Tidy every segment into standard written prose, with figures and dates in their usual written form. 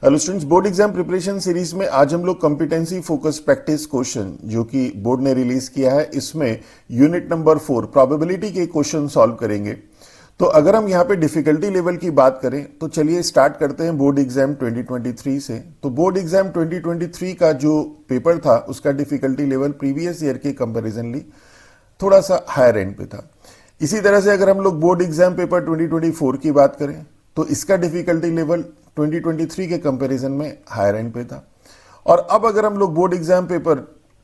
Hello students, board exam preparation series में आज हम लोग कॉम्पिटेंसी फोकस प्रैक्टिस क्वेश्चन जो कि बोर्ड ने रिलीज किया है, इसमें यूनिट नंबर 4 प्रोबेबिलिटी के क्वेश्चन सॉल्व करेंगे। तो अगर हम यहाँ पे डिफिकल्टी लेवल की बात करें तो चलिए स्टार्ट करते हैं बोर्ड एग्जाम 2023 से। तो बोर्ड एग्जाम 2023 का जो पेपर था उसका डिफिकल्टी लेवल प्रीवियस ईयर के कंपेरिजनली थोड़ा सा हायर एंड पे था। इसी तरह से अगर हम लोग बोर्ड एग्जाम पेपर 2024 की बात करें तो इसका डिफिकल्टी लेवल 2023 के कंपैरिजन में हायर एंड पे था। और अब अगर हम लोग बोर्ड एग्जाम पेपर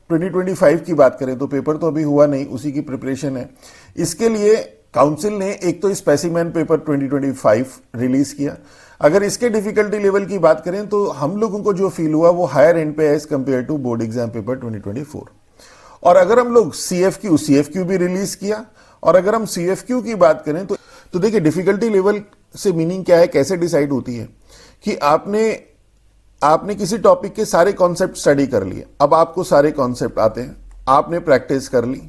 2025 की बात करें तो पेपर तो अभी हुआ नहीं, उसी की प्रिपरेशन है। इसके लिए काउंसिल ने एक तो स्पेसिमेन पेपर 2025 रिलीज किया। अगर इसके डिफिकल्टी लेवल की बात करें तो हम लोगों को जो फील हुआ वो हायर एंड पे है as compare to board exam paper 2024। और अगर हम लोग सीएफक्यू भी रिलीज किया, और अगर हम सीएफक्यू की बात करें तो देखिए डिफिकल्टी लेवल से मीनिंग क्या है, कैसे डिसाइड होती है कि आपने किसी टॉपिक के सारे कॉन्सेप्ट स्टडी कर लिए। अब आपको सारे कॉन्सेप्ट आते हैं, आपने प्रैक्टिस कर ली।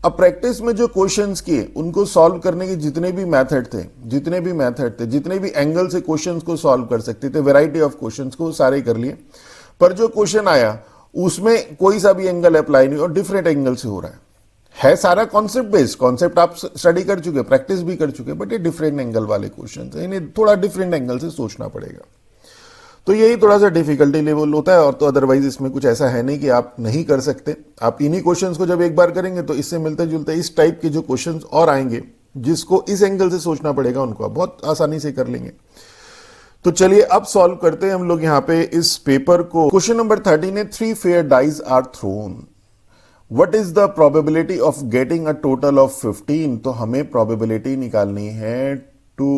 अब प्रैक्टिस में जो क्वेश्चंस किए उनको सॉल्व करने के जितने भी मेथड थे, जितने भी एंगल से क्वेश्चंस को सॉल्व कर सकते थे, वैरायटी ऑफ क्वेश्चंस को सारे कर लिए। पर जो क्वेश्चन आया उसमें कोई सा भी एंगल अप्लाई नहीं और डिफरेंट एंगल से हो रहा है सारा कॉन्सेप्ट बेस्ड। कॉन्सेप्ट आप स्टडी कर चुके, प्रैक्टिस भी कर चुके, बट ये डिफरेंट एंगल वाले क्वेश्चन है, इन्हें थोड़ा डिफरेंट एंगल से सोचना पड़ेगा। तो यही थोड़ा सा डिफिकल्टी लेवल होता है। और तो अदरवाइज इसमें कुछ ऐसा है नहीं कि आप नहीं कर सकते। आप इन्हीं क्वेश्चंस को जब एक बार करेंगे तो इससे मिलते जुलते इस टाइप के जो क्वेश्चंस और आएंगे जिसको इस एंगल से सोचना पड़ेगा, उनको आप बहुत आसानी से कर लेंगे। तो चलिए अब सॉल्व करते हैं हम लोग यहाँ पे इस पेपर को। क्वेश्चन नंबर 13 है, 3 fair dice are thrown, what is the probability of getting a total of 15। तो हमें प्रोबेबिलिटी निकालनी है to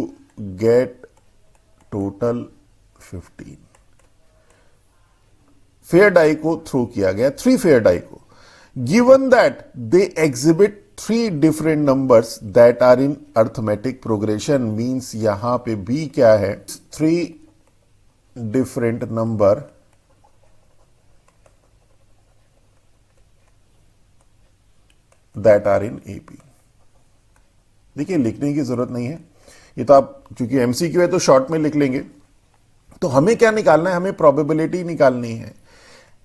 get total 15। Fair die को थ्रो किया गया, 3 फेयर डाई को, given that they exhibit 3 different numbers that are in arithmetic progression. Means यहां पे बी क्या है, 3 different number that are in AP. देखिए लिखने की जरूरत नहीं है, ये तो आप चूंकि एमसीक्यू है तो शॉर्ट में लिख लेंगे। तो हमें क्या निकालना है, हमें प्रोबेबिलिटी निकालनी है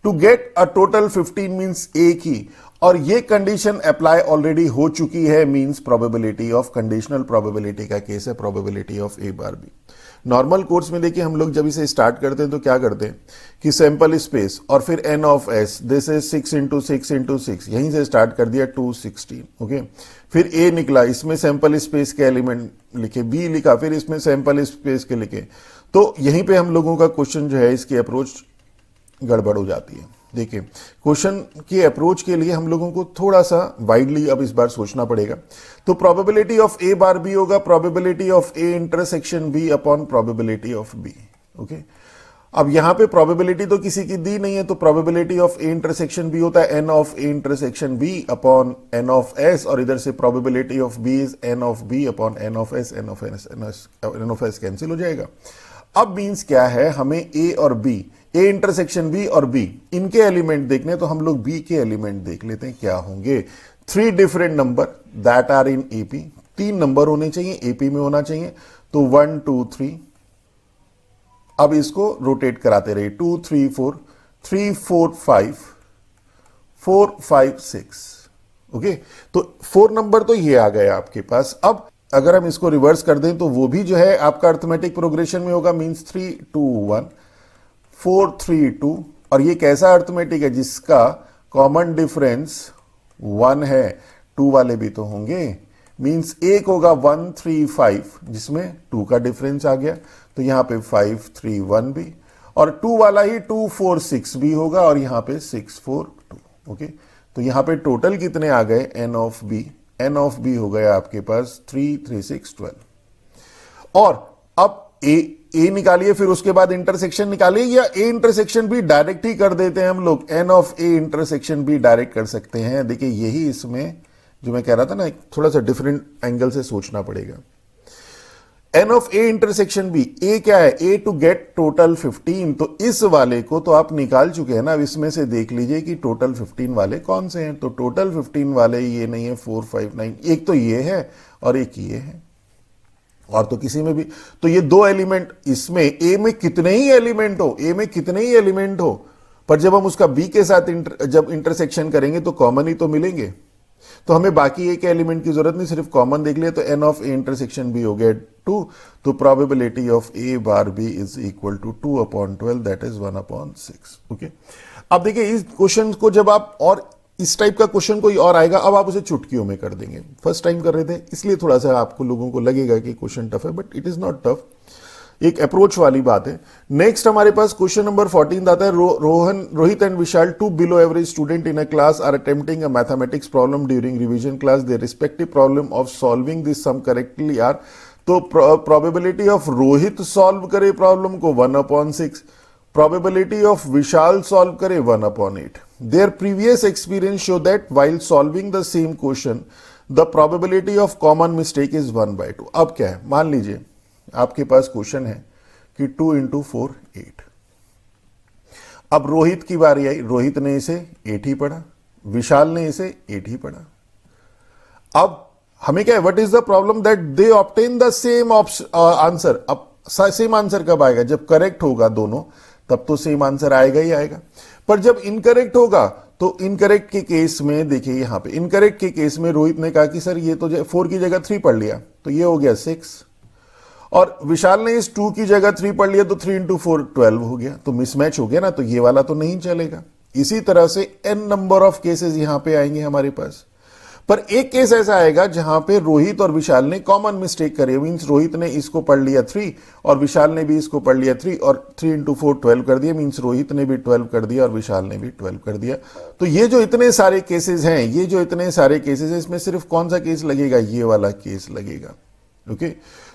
to get a total 15 means एक ही, और ये कंडीशन अप्लाई ऑलरेडी हो चुकी है, means probability of conditional probability का केस है, probability of A bar B. Normal course में देखिए हम लोग जब इसे स्टार्ट करते हैं तो क्या करते हैं कि सैंपल स्पेस और फिर n of S, this is 6 into 6 into 6, यहीं से स्टार्ट कर दिया 216। ओके, फिर ए निकला, इसमें सैंपल स्पेस के एलिमेंट लिखे, बी लिखा, फिर इसमें सैंपल स्पेस के लिखे। तो यहीं पे हम लोगों का क्वेश्चन जो है इसकी अप्रोच गड़बड़ हो जाती है। देखिए क्वेश्चन की अप्रोच के लिए हम लोगों को थोड़ा सा वाइडली अब इस बार सोचना पड़ेगा। तो probability of A bar B होगा probability of A intersection B upon probability of B. Okay, अब यहां पे प्रोबेबिलिटी तो किसी की दी नहीं है, तो probability of A intersection B होता है n of A intersection B upon n of S, और इधर से probability of B is n of B upon n of S. N of S cancel हो जाएगा। अब मीन्स क्या है, हमें ए और बी, ए इंटरसेक्शन बी और बी, इनके एलिमेंट देखने, तो हम लोग बी के एलिमेंट देख लेते हैं क्या होंगे। 3 different number that are in AP, 3 number होने चाहिए, एपी में होना चाहिए। तो 1 2 3, अब इसको रोटेट कराते रहिए, 2 3 4, 3 4 5, 4 5 6। ओके, तो 4 नंबर तो ये आ गए आपके पास। अब अगर हम इसको रिवर्स कर दें तो वो भी जो है आपका अर्थमेटिक प्रोग्रेशन में होगा, मींस 3 2 1 4 3 2, और ये कैसा अर्थमेटिक है जिसका कॉमन डिफरेंस 1 है, 2 वाले भी तो होंगे, मींस एक होगा 1 3 5 जिसमें 2 का डिफरेंस आ गया, तो यहां पे 5 3 1 भी, और 2 वाला ही 2 4 6 भी होगा, और यहां पे 6 4 2। ओके, तो यहां पे टोटल कितने आ गए, n of B, n of B हो गया आपके पास 3 3 6 12। और अब ए निकालिए, फिर उसके बाद इंटरसेक्शन निकालिए, या ए इंटरसेक्शन भी डायरेक्ट ही कर देते हैं हम लोग, एन ऑफ ए इंटरसेक्शन भी डायरेक्ट कर सकते हैं। देखिए यही इसमें जो मैं कह रहा था ना, थोड़ा सा डिफरेंट एंगल से सोचना पड़ेगा। N of A intersection B, A क्या है, ए टू गेट टोटल 15, तो इस वाले को तो आप निकाल चुके हैं ना। अब इसमें से देख लीजिए कि टोटल 15 वाले कौन से हैं। तो टोटल 15 वाले ये नहीं है 4 5 9, एक तो ये है और एक ये है। और तो किसी में भी। तो ये दो एलिमेंट, इसमें ए में कितने ही एलिमेंट हो, पर जब हम उसका बी के साथ जब इंटरसेक्शन करेंगे तो कॉमन ही तो मिलेंगे। तो हमें बाकी एक एलिमेंट की जरूरत नहीं, सिर्फ कॉमन देख लिया तो n of A intersection B हो गया 2। तो probability of A bar B is equal to 2/12, that is 1/6। Okay, अब देखिए इस क्वेश्चन को जब आप, और इस टाइप का क्वेश्चन कोई और आएगा, अब आप उसे चुटकियों में कर देंगे। फर्स्ट टाइम कर रहे थे इसलिए थोड़ा सा आपको लोगों को लगेगा कि क्वेश्चन टफ है, but it is not tough. एक अप्रोच वाली बात है। नेक्स्ट हमारे पास क्वेश्चन नंबर 14 आता है, Rohit and Vishal, 2 below average student in a class are attempting a mathematics problem during revision class, their respective problem of solving this sum correctly are. तो probability of Rohit solve करे problem को 1/6, probability of Vishal solve करे 1/8। Their previous experience show that while solving the same question the probability of common mistake is 1/2। अब क्या है, मान लीजिए आपके पास क्वेश्चन है कि 2 × 4 8। अब रोहित की बारी आई, रोहित ने इसे 8 ही पढ़ा, विशाल ने इसे 8 ही पढ़ा। अब हमें क्या है, what is the problem, that they obtain the same answer. अब सेम आंसर कब आएगा, जब करेक्ट होगा दोनों, तब तो सेम आंसर आएगा ही आएगा। पर जब इनकरेक्ट होगा तो इनकरेक्ट के केस में देखिए, यहां पे इनकरेक्ट के केस में रोहित ने कहा कि सर ये तो 4 की जगह 3 पढ़ लिया, तो ये हो गया 6, और विशाल ने इस 2 की जगह 3 पढ़ लिया, तो 3 × 4 12 हो गया, तो मिसमैच हो गया ना, तो ये वाला तो नहीं चलेगा। इसी तरह से n नंबर ऑफ केसेस यहां पे आएंगे हमारे पास। पर एक केस ऐसा आएगा जहां पे रोहित और विशाल ने कॉमन मिस्टेक करे, मींस रोहित ने इसको पढ़ लिया 3 और विशाल ने भी इसको पढ़ लिया 3, और 3 × 4 12 कर दिया, मींस रोहित ने भी 12 कर दिया और विशाल ने भी 12 कर दिया। तो ये जो इतने सारे केसेस हैं, इसमें सिर्फ कौन सा केस लगेगा, ये वाला केस लगेगा। ओके,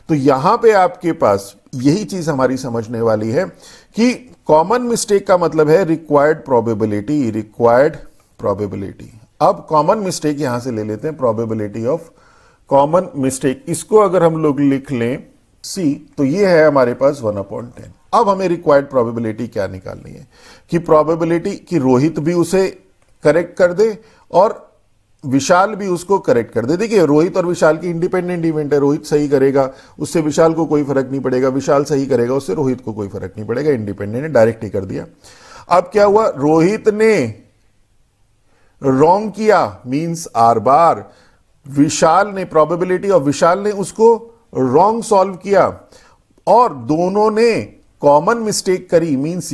तो यहां पे आपके पास यही चीज हमारी समझने वाली है कि कॉमन मिस्टेक का मतलब है रिक्वायर्ड प्रोबेबिलिटी। अब कॉमन मिस्टेक यहां से ले लेते हैं, प्रोबेबिलिटी ऑफ कॉमन मिस्टेक। इसको अगर हम लोग लिख लें सी, तो ये है हमारे पास 1/10। अब हमें रिक्वायर्ड प्रोबेबिलिटी क्या निकालनी है, कि प्रोबेबिलिटी कि रोहित भी उसे करेक्ट कर दे और विशाल भी उसको करेक्ट कर दे। देखिए रोहित और विशाल की इंडिपेंडेंट इवेंट है, रोहित सही करेगा उससे विशाल को कोई फर्क नहीं पड़ेगा, विशाल सही करेगा उससे रोहित को कोई फर्क नहीं पड़ेगा, इंडिपेंडेंट है, डायरेक्ट ही कर दिया। अब क्या हुआ, रोहित ने रॉन्ग किया, मींस R बार, विशाल ने, प्रोबेबिलिटी ऑफ विशाल ने उसको रॉन्ग सॉल्व किया, और दोनों ने कॉमन मिस्टेक करी, मींस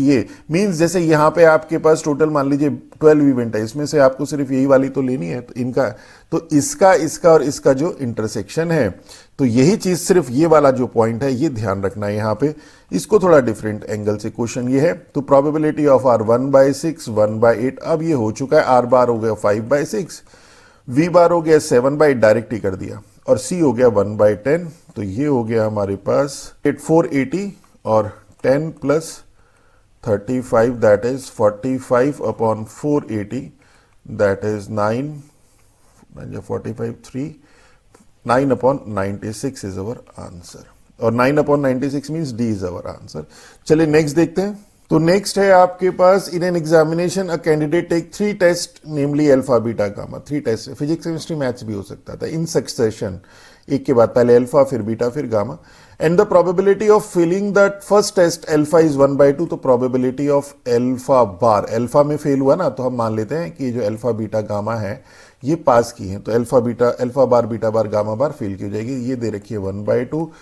जैसे यहां पे आपके पास टोटल मान लीजिए 12 इवेंट है, इसमें से आपको सिर्फ यही वाली तो लेनी है, तो इनका, तो इसका और इसका जो इंटरसेक्शन है, तो यही चीज, सिर्फ ये वाला जो पॉइंट है ये ध्यान रखना है यहां पे। इसको थोड़ा डिफरेंट एंगल से क्वेश्चन ये है, तो प्रोबेबिलिटी ऑफ R 1/6 1/8। अब ये हो चुका है, R बार हो गया 5/6, V बार हो गया 7/8, डायरेक्ट ही कर दिया, और C हो गया 1/10। तो ये हो गया हमारे पास 480 और 10 + 35, that is 45/480, that is 9/96 is our answer, और 9/96 means D is our answer. चलिए नेक्स्ट देखते हैं। तो नेक्स्ट है आपके पास, in an examination a candidate take 3 test namely alpha beta gamma. 3 test, physics chemistry maths भी हो सकता था, इन सक्सेशन, एक के बाद पहले अल्फा फिर बीटा फिर gamma, and the probability of failing the first test alpha is 1/2। तो probability of alpha bar, alpha में फेल हुआ ना, तो हम मान लेते हैं कि जो अल्फा बीटा गामा है ये पास की है, तो अल्फा बार बीटा बार गामा बार फेल की हो जाएगी, ये दे रखी है 1/2।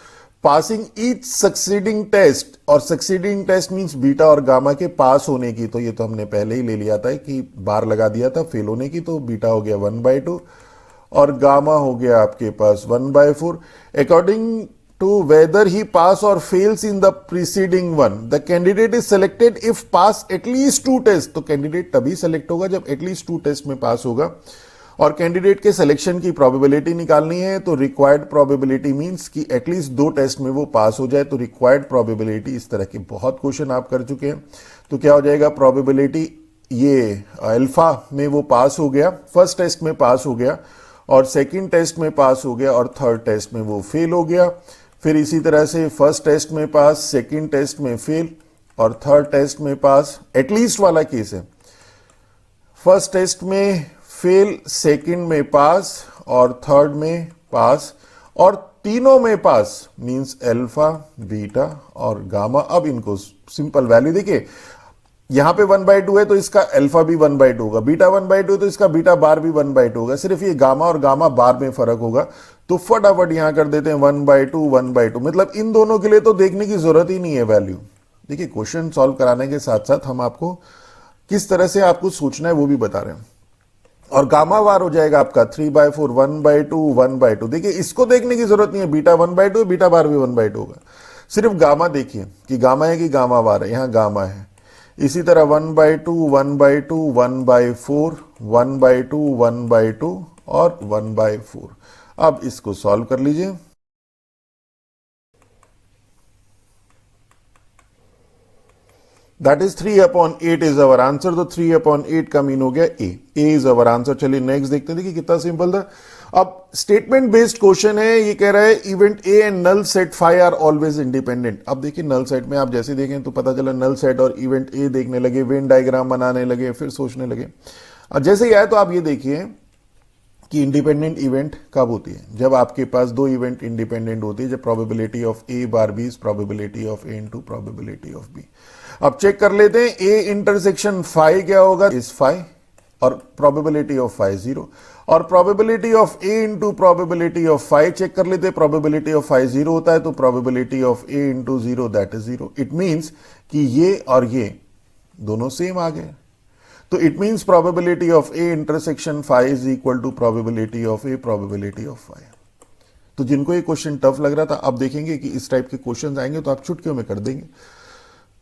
पासिंग ईच सक्सीडिंग टेस्ट, और सक्सीडिंग टेस्ट मींस बीटा और गामा के पास होने की, तो ये तो हमने पहले ही ले लिया था कि बार लगा दिया था फेल होने की, तो बीटा हो गया 1/2 और गामा हो गया आपके पास 1/4। According to whether he pass और fails in the preceding one, the candidate is selected if pass at least 2 test. तो कैंडिडेट तभी सेलेक्ट होगा जब एटलीस्ट 2 टेस्ट में पास होगा, और कैंडिडेट के सिलेक्शन की प्रोबेबिलिटी निकालनी है, तो रिक्वायर्ड प्रोबेबिलिटी मींस कि एटलीस्ट 2 टेस्ट में वो पास हो जाए, तो रिक्वायर्ड प्रोबेबिलिटी, इस तरह के बहुत क्वेश्चन आप कर चुके हैं। तो क्या हो जाएगा, प्रोबेबिलिटी ये अल्फा में वो पास हो गया, फर्स्ट टेस्ट में पास हो गया, और सेकंड टेस्ट में पास हो गया, और थर्ड टेस्ट में वो फेल हो गया। फिर इसी तरह से फर्स्ट टेस्ट में पास, सेकंड टेस्ट में फेल, और थर्ड टेस्ट में पास। एटलीस्ट वाला केस है, फर्स्ट टेस्ट में फेल, सेकंड में पास और थर्ड में पास, और तीनों में पास मींस अल्फा, बीटा और गामा। अब इनको सिंपल वैल्यू देखिए, यहां पे 1/2 है तो इसका अल्फा भी 1/2 होगा, बीटा 1/2 तो इसका बीटा बार भी 1/2 होगा, सिर्फ ये गामा और गामा बार में फर्क होगा। तो फटाफट यहां कर देते हैं 1/2 1/2, मतलब इन दोनों के लिए तो देखने की जरूरत ही नहीं है वैल्यू। देखिए क्वेश्चन सॉल्व कराने के साथ साथ हम आपको किस तरह से आपको सोचना है वो भी बता रहे हैं। और गामा बार हो जाएगा आपका 3/4 1/2 1/2। देखिए इसको देखने की जरूरत नहीं है, बीटा 1/2 बीटा बार भी 1/2 होगा, सिर्फ गामा देखिए कि गामा है कि गामा बार है, यहां गामा है। इसी तरह 1/2 1/2 1/4 1/2 1/2 और 1/4। अब इसको सॉल्व कर लीजिए। That is 3/8 is our answer. तो 3/8 का मीन हो गया ए इज अवर आंसर। चलिए नेक्स्ट देखते हैं। देखिए कितना सिंपल था। अब स्टेटमेंट बेस्ड क्वेश्चन है, ये कह रहा है event A and null set phi are always independent. अब देखिए नल सेट में आप जैसे देखें तो पता चला नल सेट और इवेंट ए देखने लगे, वेन डायग्राम बनाने लगे, फिर सोचने लगे। और जैसे ही आए तो आप ये देखिए कि इंडिपेंडेंट इवेंट कब होती है, जब आपके पास दो इवेंट इंडिपेंडेंट होती है, जब probability of A bar B is probability of A into probability of B. अब चेक कर लेते हैं ए इंटरसेक्शन फाई क्या होगा, इज फाई, और प्रोबेबिलिटी ऑफ फाई 0, और probability of A into probability of phi check कर लेते हैं। प्रोबेबिलिटी ऑफ फाई 0 होता है तो probability of A into 0 that is 0। It means कि ये और ये दोनों सेम आ गए। तो it means probability of A intersection phi is equal to probability of A probability of phi. तो जिनको ये क्वेश्चन टफ लग रहा था, अब देखेंगे कि इस टाइप के क्वेश्चन आएंगे तो आप चुटकियों में कर देंगे।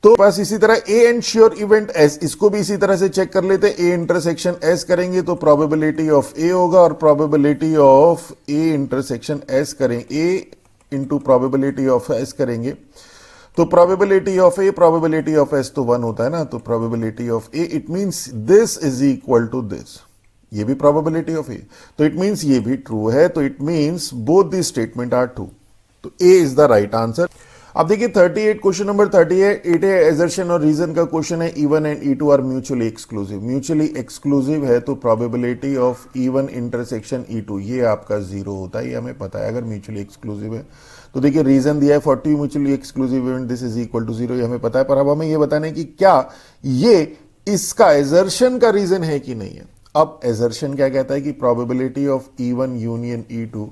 तो बस इसी तरह A and sure event S, इसको भी इसी तरह से चेक कर लेते हैं। ए इंटरसेक्शन एस करेंगे तो प्रोबेबिलिटी ऑफ ए होगा, और probability of A intersection S करें, A into probability of S करेंगे तो probability of A probability of S तो 1 होता है ना, तो probability of A it means this is equal to this, ये भी प्रोबेबिलिटी ऑफ ए, तो इट मींस ये भी ट्रू है। तो it means both the statement are true, तो A is the right answer. अब देखिए 38 क्वेश्चन नंबर 38 एजर्शन और रीजन का क्वेश्चन है। E1 and E2 are mutually exclusive. Mutually exclusive है तो probability of E1 intersection E2 ये आपका 0 होता है, ये हमें पता है अगर म्यूचुअली एक्सक्लूसिव है। तो देखिए रीजन दिया है 40 mutually exclusive event this is equal to 0, ये हमें पता है। पर अब हमें ये बताना है कि क्या ये इसका एजर्शन का रीजन है कि नहीं है। अब एजर्शन क्या कहता है कि probability of E1 union E2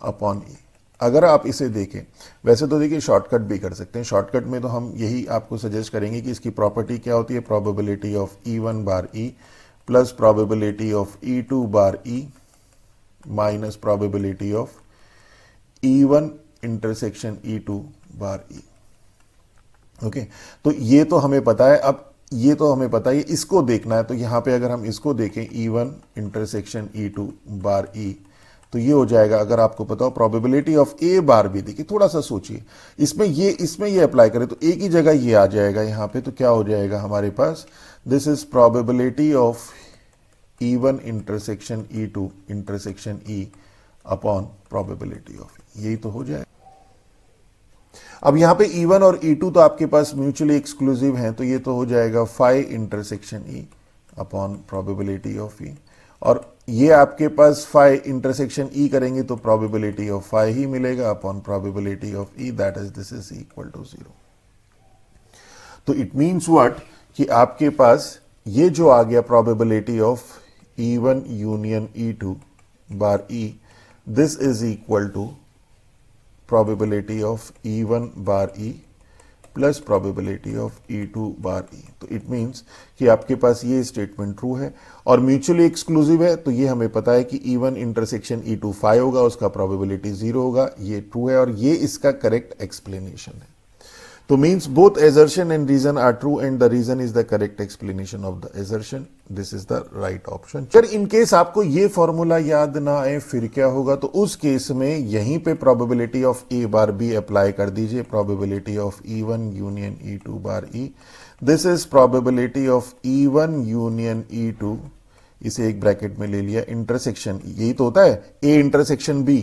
upon E। अगर आप इसे देखें, वैसे तो देखिए शॉर्टकट भी कर सकते हैं, शॉर्टकट में तो हम यही आपको सजेस्ट करेंगे कि इसकी प्रॉपर्टी क्या होती है, probability of E1 bar E plus probability of E2 bar E minus probability of E1 intersection E2 bar E। Okay, तो ये तो हमें पता है। अब ये तो हमें पता है, इसको देखना है। तो यहां पे अगर हम इसको देखें E1 intersection E2 bar E, तो ये हो जाएगा, अगर आपको पता हो प्रोबेबिलिटी ऑफ ए बार भी, देखिए थोड़ा सा सोचिए, इसमें ये अप्लाई करें तो ए की जगह ये आ जाएगा यहां पे, तो क्या हो जाएगा हमारे पास, this is probability of E1 intersection E2 intersection E upon probability of, यही तो हो जाएगा। अब यहां पे E1 और E2 तो आपके पास म्यूचुअली एक्सक्लूसिव हैं, तो ये तो हो जाएगा phi intersection E upon probability of E, और ये आपके पास फाई इंटरसेक्शन E करेंगे तो प्रोबेबिलिटी ऑफ फाई ही मिलेगा upon probability of E, that is this is equal to 0। तो इट मींस व्हाट कि आपके पास ये जो आ गया probability of E1 union E2 bar E, this is equal to probability of E1 bar E plus probability of E2 bar E। तो it means कि आपके पास ये स्टेटमेंट ट्रू है और म्यूचुअली एक्सक्लूसिव है, तो ये हमें पता है कि E1 इंटरसेक्शन E2 फाई होगा, उसका प्रोबेबिलिटी 0 होगा, ये ट्रू है और ये इसका करेक्ट एक्सप्लेनेशन है। तो means both assertion and reason are true and the reason is the correct explanation of the assertion, this is the right option. Sir in case आपको ये फॉर्मूला याद ना आए फिर क्या होगा, तो उस केस में यहीं पे probability of A bar B apply कर दीजिए, probability of E1 union E2 bar E, this is probability of E1 union E2, इसे एक ब्रैकेट में ले लिया, इंटरसेक्शन यही तो होता है A intersection B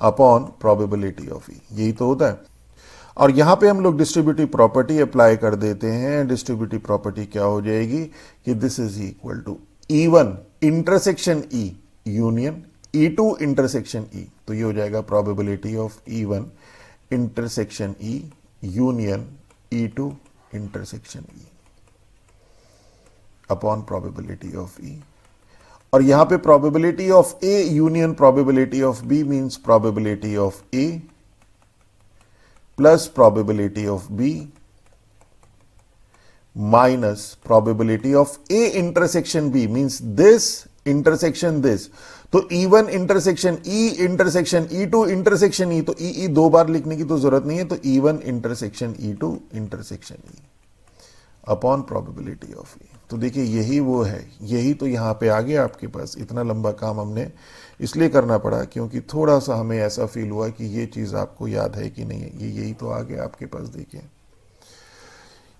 upon probability of E, यही तो होता है। और यहां पे हम लोग डिस्ट्रीब्यूटिव प्रॉपर्टी अप्लाई कर देते हैं। डिस्ट्रीब्यूटिव प्रॉपर्टी क्या हो जाएगी कि this is equal to E1 intersection E union E2 intersection E, तो ये हो जाएगा probability of E1 intersection E union E2 intersection E upon probability of E। और यहां पे probability of A union probability of B means probability of A plus probability of B minus probability of A intersection B means this intersection this. तो E1 intersection E intersection E2 intersection E, तो E दो बार लिखने की तो जरूरत नहीं है, तो E1 intersection E2 intersection E upon probability of E। तो देखिए यही वो है, यही तो यहां पे आ गया आपके पास। इतना लंबा काम हमने इसलिए करना पड़ा क्योंकि थोड़ा सा हमें ऐसा फील हुआ कि ये चीज आपको याद है कि नहीं है। ये यही तो आ गया आपके पास। देखिए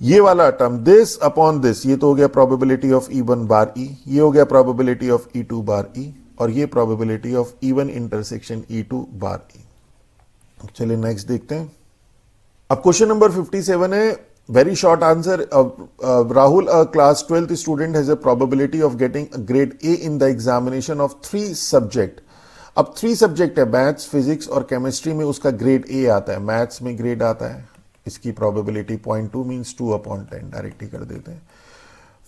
ये वाला टर्म दिस अपॉन दिस, ये तो हो गया probability of E1 bar E, ये हो गया probability of E2 bar E, और ये probability of E1 intersection E2 bar E। चलिए नेक्स्ट देखते हैं। अब क्वेश्चन नंबर 57 है, very short answer. Rahul, a class 12th student has a probability of getting grade A in the examination of 3 subject. अब 3 subject है, maths, physics और chemistry में उसका ग्रेड A आता है। मैथ्स में ग्रेड आता है, इसकी प्रोबेबिलिटी 0.2 मींस 2/10, डायरेक्ट ही कर देते हैं।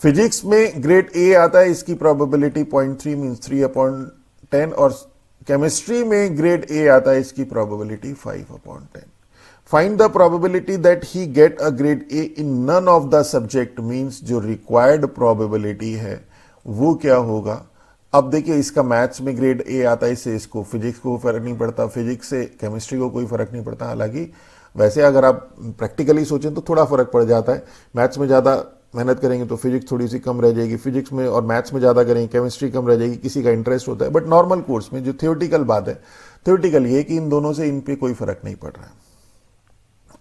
फिजिक्स में ग्रेड A आता है, इसकी प्रोबेबिलिटी 0.3 मींस 3/10, और केमिस्ट्री में ग्रेड A आता है, इसकी probability 5/10। Find the probability that he get a grade A in none of the subject means जो रिक्वायर्ड प्रोबेबिलिटी है वो क्या होगा। अब देखिए इसका मैथ्स में ग्रेड A आता है, इससे इसको फिजिक्स को फर्क नहीं पड़ता, फिजिक्स से केमिस्ट्री को कोई फर्क नहीं पड़ता। हालांकि वैसे अगर आप प्रैक्टिकली सोचें तो थोड़ा फर्क पड़ जाता है। मैथ्स में ज़्यादा मेहनत करेंगे तो फिजिक्स थोड़ी सी कम रह जाएगी, फिजिक्स में और मैथ्स में ज़्यादा करेंगे केमिस्ट्री कम रह जाएगी, किसी का इंटरेस्ट होता है। बट नॉर्मल कोर्स में जो थियोरटिकल बात है, थियोरटिकल ये कि इन दोनों से इन पे कोई फर्क नहीं पड़ रहा है।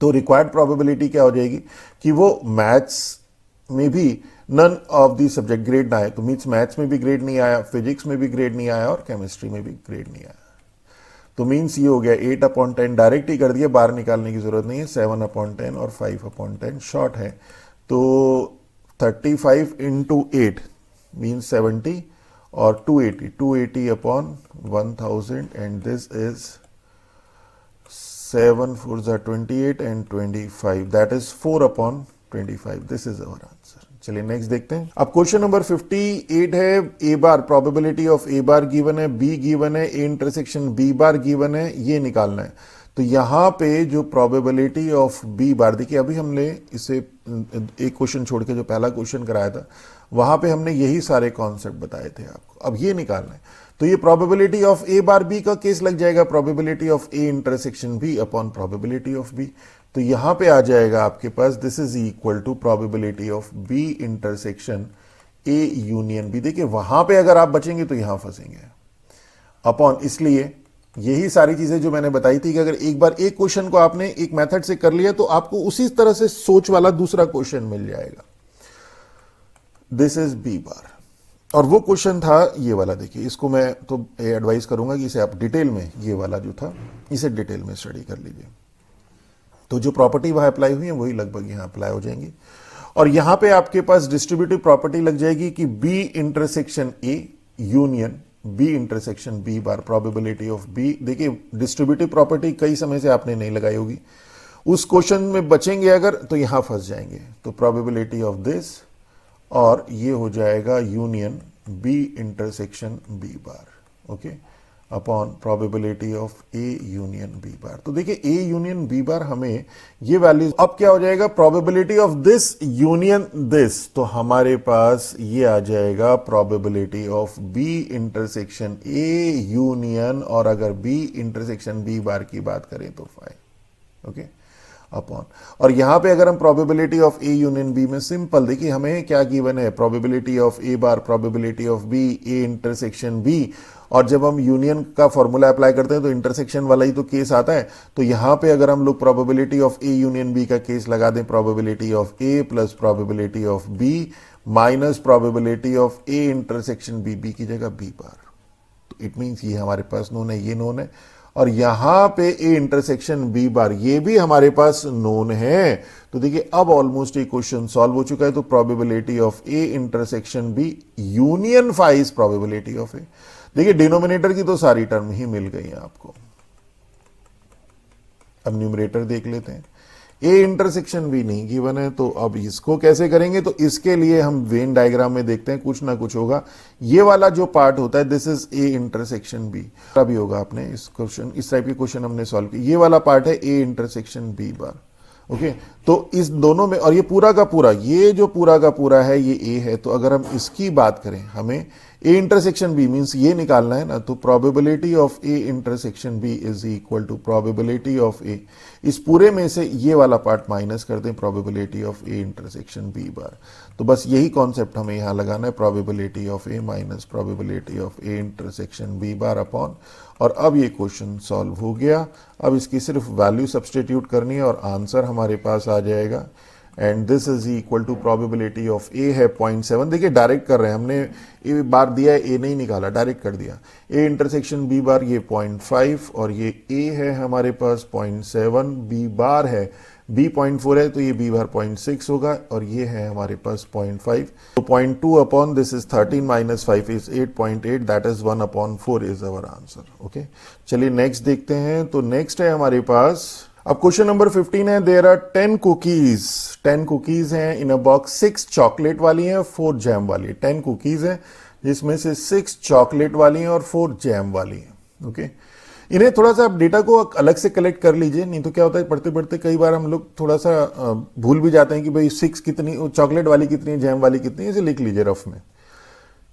तो रिक्वायर्ड प्रोबेबिलिटी क्या हो जाएगी कि वो मैथ्स में भी none of the subject grade ना आए, तो मीन्स मैथ्स में भी ग्रेड नहीं आया, फिजिक्स में भी ग्रेड नहीं आया और केमिस्ट्री में भी ग्रेड नहीं आया। तो मीन्स ये हो गया 8/10, डायरेक्ट ही कर दिया, बाहर निकालने की जरूरत नहीं है। 7/10 और 5/10 शॉर्ट है, तो 35 इंटू 8 मीन्स 70 और 280 upon 1000 and this is 7 4s are 28 and 25, that is 4/25। This is our answer. चलिए नेक्स्ट देखते हैं। अब क्वेश्चन नंबर 58 है, A bar probability of A bar given है, बी गिवन है, A intersection B bar given है, ये निकालना है। तो यहां पे जो प्रोबेबिलिटी ऑफ बी बार, देखिए अभी हमने इसे एक क्वेश्चन छोड़ के जो पहला क्वेश्चन कराया था वहां पे हमने यही सारे कॉन्सेप्ट बताए थे आपको। अब ये निकालना है, तो ये probability of A bar B का केस लग जाएगा probability of A intersection B upon probability of B. तो यहां पे आ जाएगा आपके पास this is equal to probability of B intersection A union B. देखिए वहां पे अगर आप बचेंगे तो यहां फंसेंगे अपॉन, इसलिए यही सारी चीजें जो मैंने बताई थी कि अगर एक बार एक क्वेश्चन को आपने एक मेथड से कर लिया तो आपको उसी तरह से सोच वाला दूसरा क्वेश्चन मिल जाएगा। दिस इज बी बार, और वो क्वेश्चन था ये वाला। देखिए इसको मैं तो एडवाइस करूंगा कि इसे आप डिटेल में, ये वाला जो था इसे डिटेल में स्टडी कर लीजिए। तो जो प्रॉपर्टी वहां अप्लाई हुई है वही लगभग यहां अप्लाई हो जाएंगी। और यहां पे आपके पास डिस्ट्रीब्यूटिव प्रॉपर्टी लग जाएगी कि B intersection A union B intersection B bar probability of B. देखिए डिस्ट्रीब्यूटिव प्रॉपर्टी कई समय से आपने नहीं लगाई होगी, उस क्वेश्चन में बचेंगे अगर तो यहां फंस जाएंगे। तो प्रोबेबिलिटी ऑफ दिस, और ये हो जाएगा union B intersection B bar, okay, upon probability of A union B bar. तो देखिए ए यूनियन बी बार हमें ये वैल्यूज, अब क्या हो जाएगा probability of this union this, तो हमारे पास ये आ जाएगा probability of B intersection A union, और अगर बी इंटरसेक्शन बी बार की बात करें तो 5, ओके, अपॉन, और यहां पे अगर हम probability of A union B में सिंपल देखिए हमें क्या गिवन है, probability of A bar probability of B A intersection B, और जब हम यूनियन का फॉर्मूला अप्लाई करते हैं तो इंटरसेक्शन वाला ही तो केस आता है। तो यहां पे अगर हम लोग probability of A union B का केस लगा दें, probability of A plus probability of B minus probability of A intersection B, B की जगह बी बार, तो इट मीन्स ये हमारे पास नोन है, ये नोन है, और यहां पे ए इंटरसेक्शन बी बार ये भी हमारे पास नोन है। तो देखिए अब ऑलमोस्ट ये क्वेश्चन सॉल्व हो चुका है। तो probability of A intersection B union 5 is probability of A. देखिए डिनोमिनेटर की तो सारी टर्म ही मिल गई है आपको। अब न्यूमरेटर देख लेते हैं। ए इंटरसेक्शन भी नहीं गिवन है, तो अब इसको कैसे करेंगे? तो इसके लिए हम वेन डायग्राम में देखते हैं, कुछ ना कुछ होगा। ये वाला जो पार्ट होता है this is A intersection B, अभी होगा। आपने इस क्वेश्चन, इस टाइप के क्वेश्चन हमने सॉल्व किए। ये वाला पार्ट है A intersection B bar. Okay, तो इस दोनों में, और ये पूरा का पूरा, ये जो पूरा का पूरा है ये ए है, तो अगर हम इसकी बात करें, हमें ए इंटरसेक्शन बी मींस ये निकालना है ना, तो probability of A intersection B is equal to probability of A, इस पूरे में से ये वाला पार्ट माइनस कर दें, probability of A intersection B bar. तो बस यही कॉन्सेप्ट हमें यहां लगाना है, probability of A minus probability of A intersection B bar upon, और अब ये क्वेश्चन सॉल्व हो गया। अब इसकी सिर्फ वैल्यू सब्सटीट्यूट करनी है और आंसर हमारे पास आ जाएगा। And this is equal to probability of A है 0.7। देखिए डायरेक्ट कर रहे हैं, हमने ए बार दिया है, ए नहीं निकाला, डायरेक्ट कर दिया। ए इंटरसेक्शन बी बार ये 0.5, और ये ए है हमारे पास 0.7, बी बार है, बी 0.4 है, तो ये बी बार 0.6 होगा, और ये है हमारे पास 0.5। तो 0.2 upon this is 13 minus 5 is 8.8, that is 1/4 is our answer. Okay, चलिए नेक्स्ट देखते हैं। तो नेक्स्ट है हमारे पास, अब क्वेश्चन नंबर 15 है, देयर आर 10 कुकीज, 10 कुकीज हैं इन अ बॉक्स, 6 चॉकलेट वाली हैं, 4 जैम वाली है। 10 कुकीज हैं जिसमें से 6 चॉकलेट वाली हैं और 4 जैम वाली हैं। ओके, इन्हें थोड़ा सा आप डेटा को अलग से कलेक्ट कर लीजिए, नहीं तो क्या होता है पढ़ते पढ़ते कई बार हम लोग थोड़ा सा भूल भी जाते हैं कि भाई 6 कितनी, चॉकलेट वाली कितनी, जैम वाली कितनी, इसे लिख लीजिए रफ में।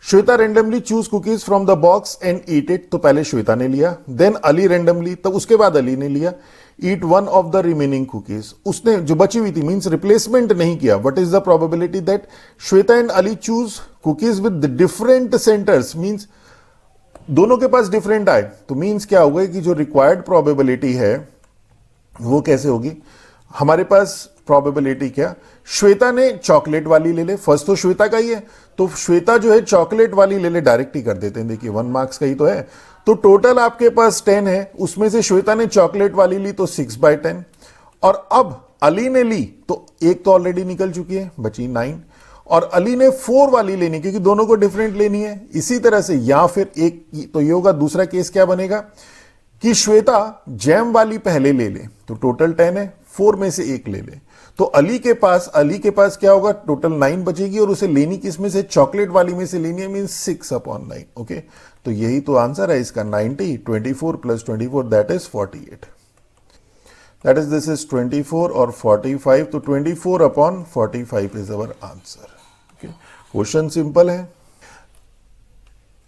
Shweta randomly choose cookies from the box and eat it, तो पहले श्वेता ने लिया, देन अली रेंडमली, तब उसके बाद अली ने लिया, ईट one of the remaining cookies, उसने जो बची हुई थी, मींस रिप्लेसमेंट नहीं किया। What is the probability that Shweta and Ali choose cookies with different centres, means दोनों के पास डिफरेंट आए, तो मींस क्या होगा कि जो रिक्वायर्ड प्रोबेबिलिटी है वो कैसे होगी? हमारे पास प्रोबेबिलिटी क्या, श्वेता ने चॉकलेट वाली ले ले, फर्स्ट तो श्वेता का ही है, तो श्वेता जो है चॉकलेट वाली ले ले, डायरेक्ट ही कर देते हैं, देखिए 1 मार्क्स का ही तो है। तो टोटल आपके पास 10 है, उसमें से श्वेता ने चॉकलेट वाली ली तो 6/10, और अब अली ने ली तो एक तो ऑलरेडी निकल चुकी है, बची 9, और अली ने 4 वाली लेनी, क्योंकि दोनों को डिफरेंट लेनी है। इसी तरह से या फिर एक, तो ये होगा दूसरा केस क्या बनेगा कि श्वेता जैम वाली पहले ले ले, तो टोटल 10 है, 4 में से एक ले ले, तो अली के पास क्या होगा, टोटल 9 बचेगी, और उसे लेनी किस में से, चॉकलेट वाली में से लेनी है, मीन 6/9। ओके, तो यही तो आंसर है इसका, 90, 24 + 24 that is 48, that is this is 24 और 45, तो 24/45 is our answer. Okay, question simple है।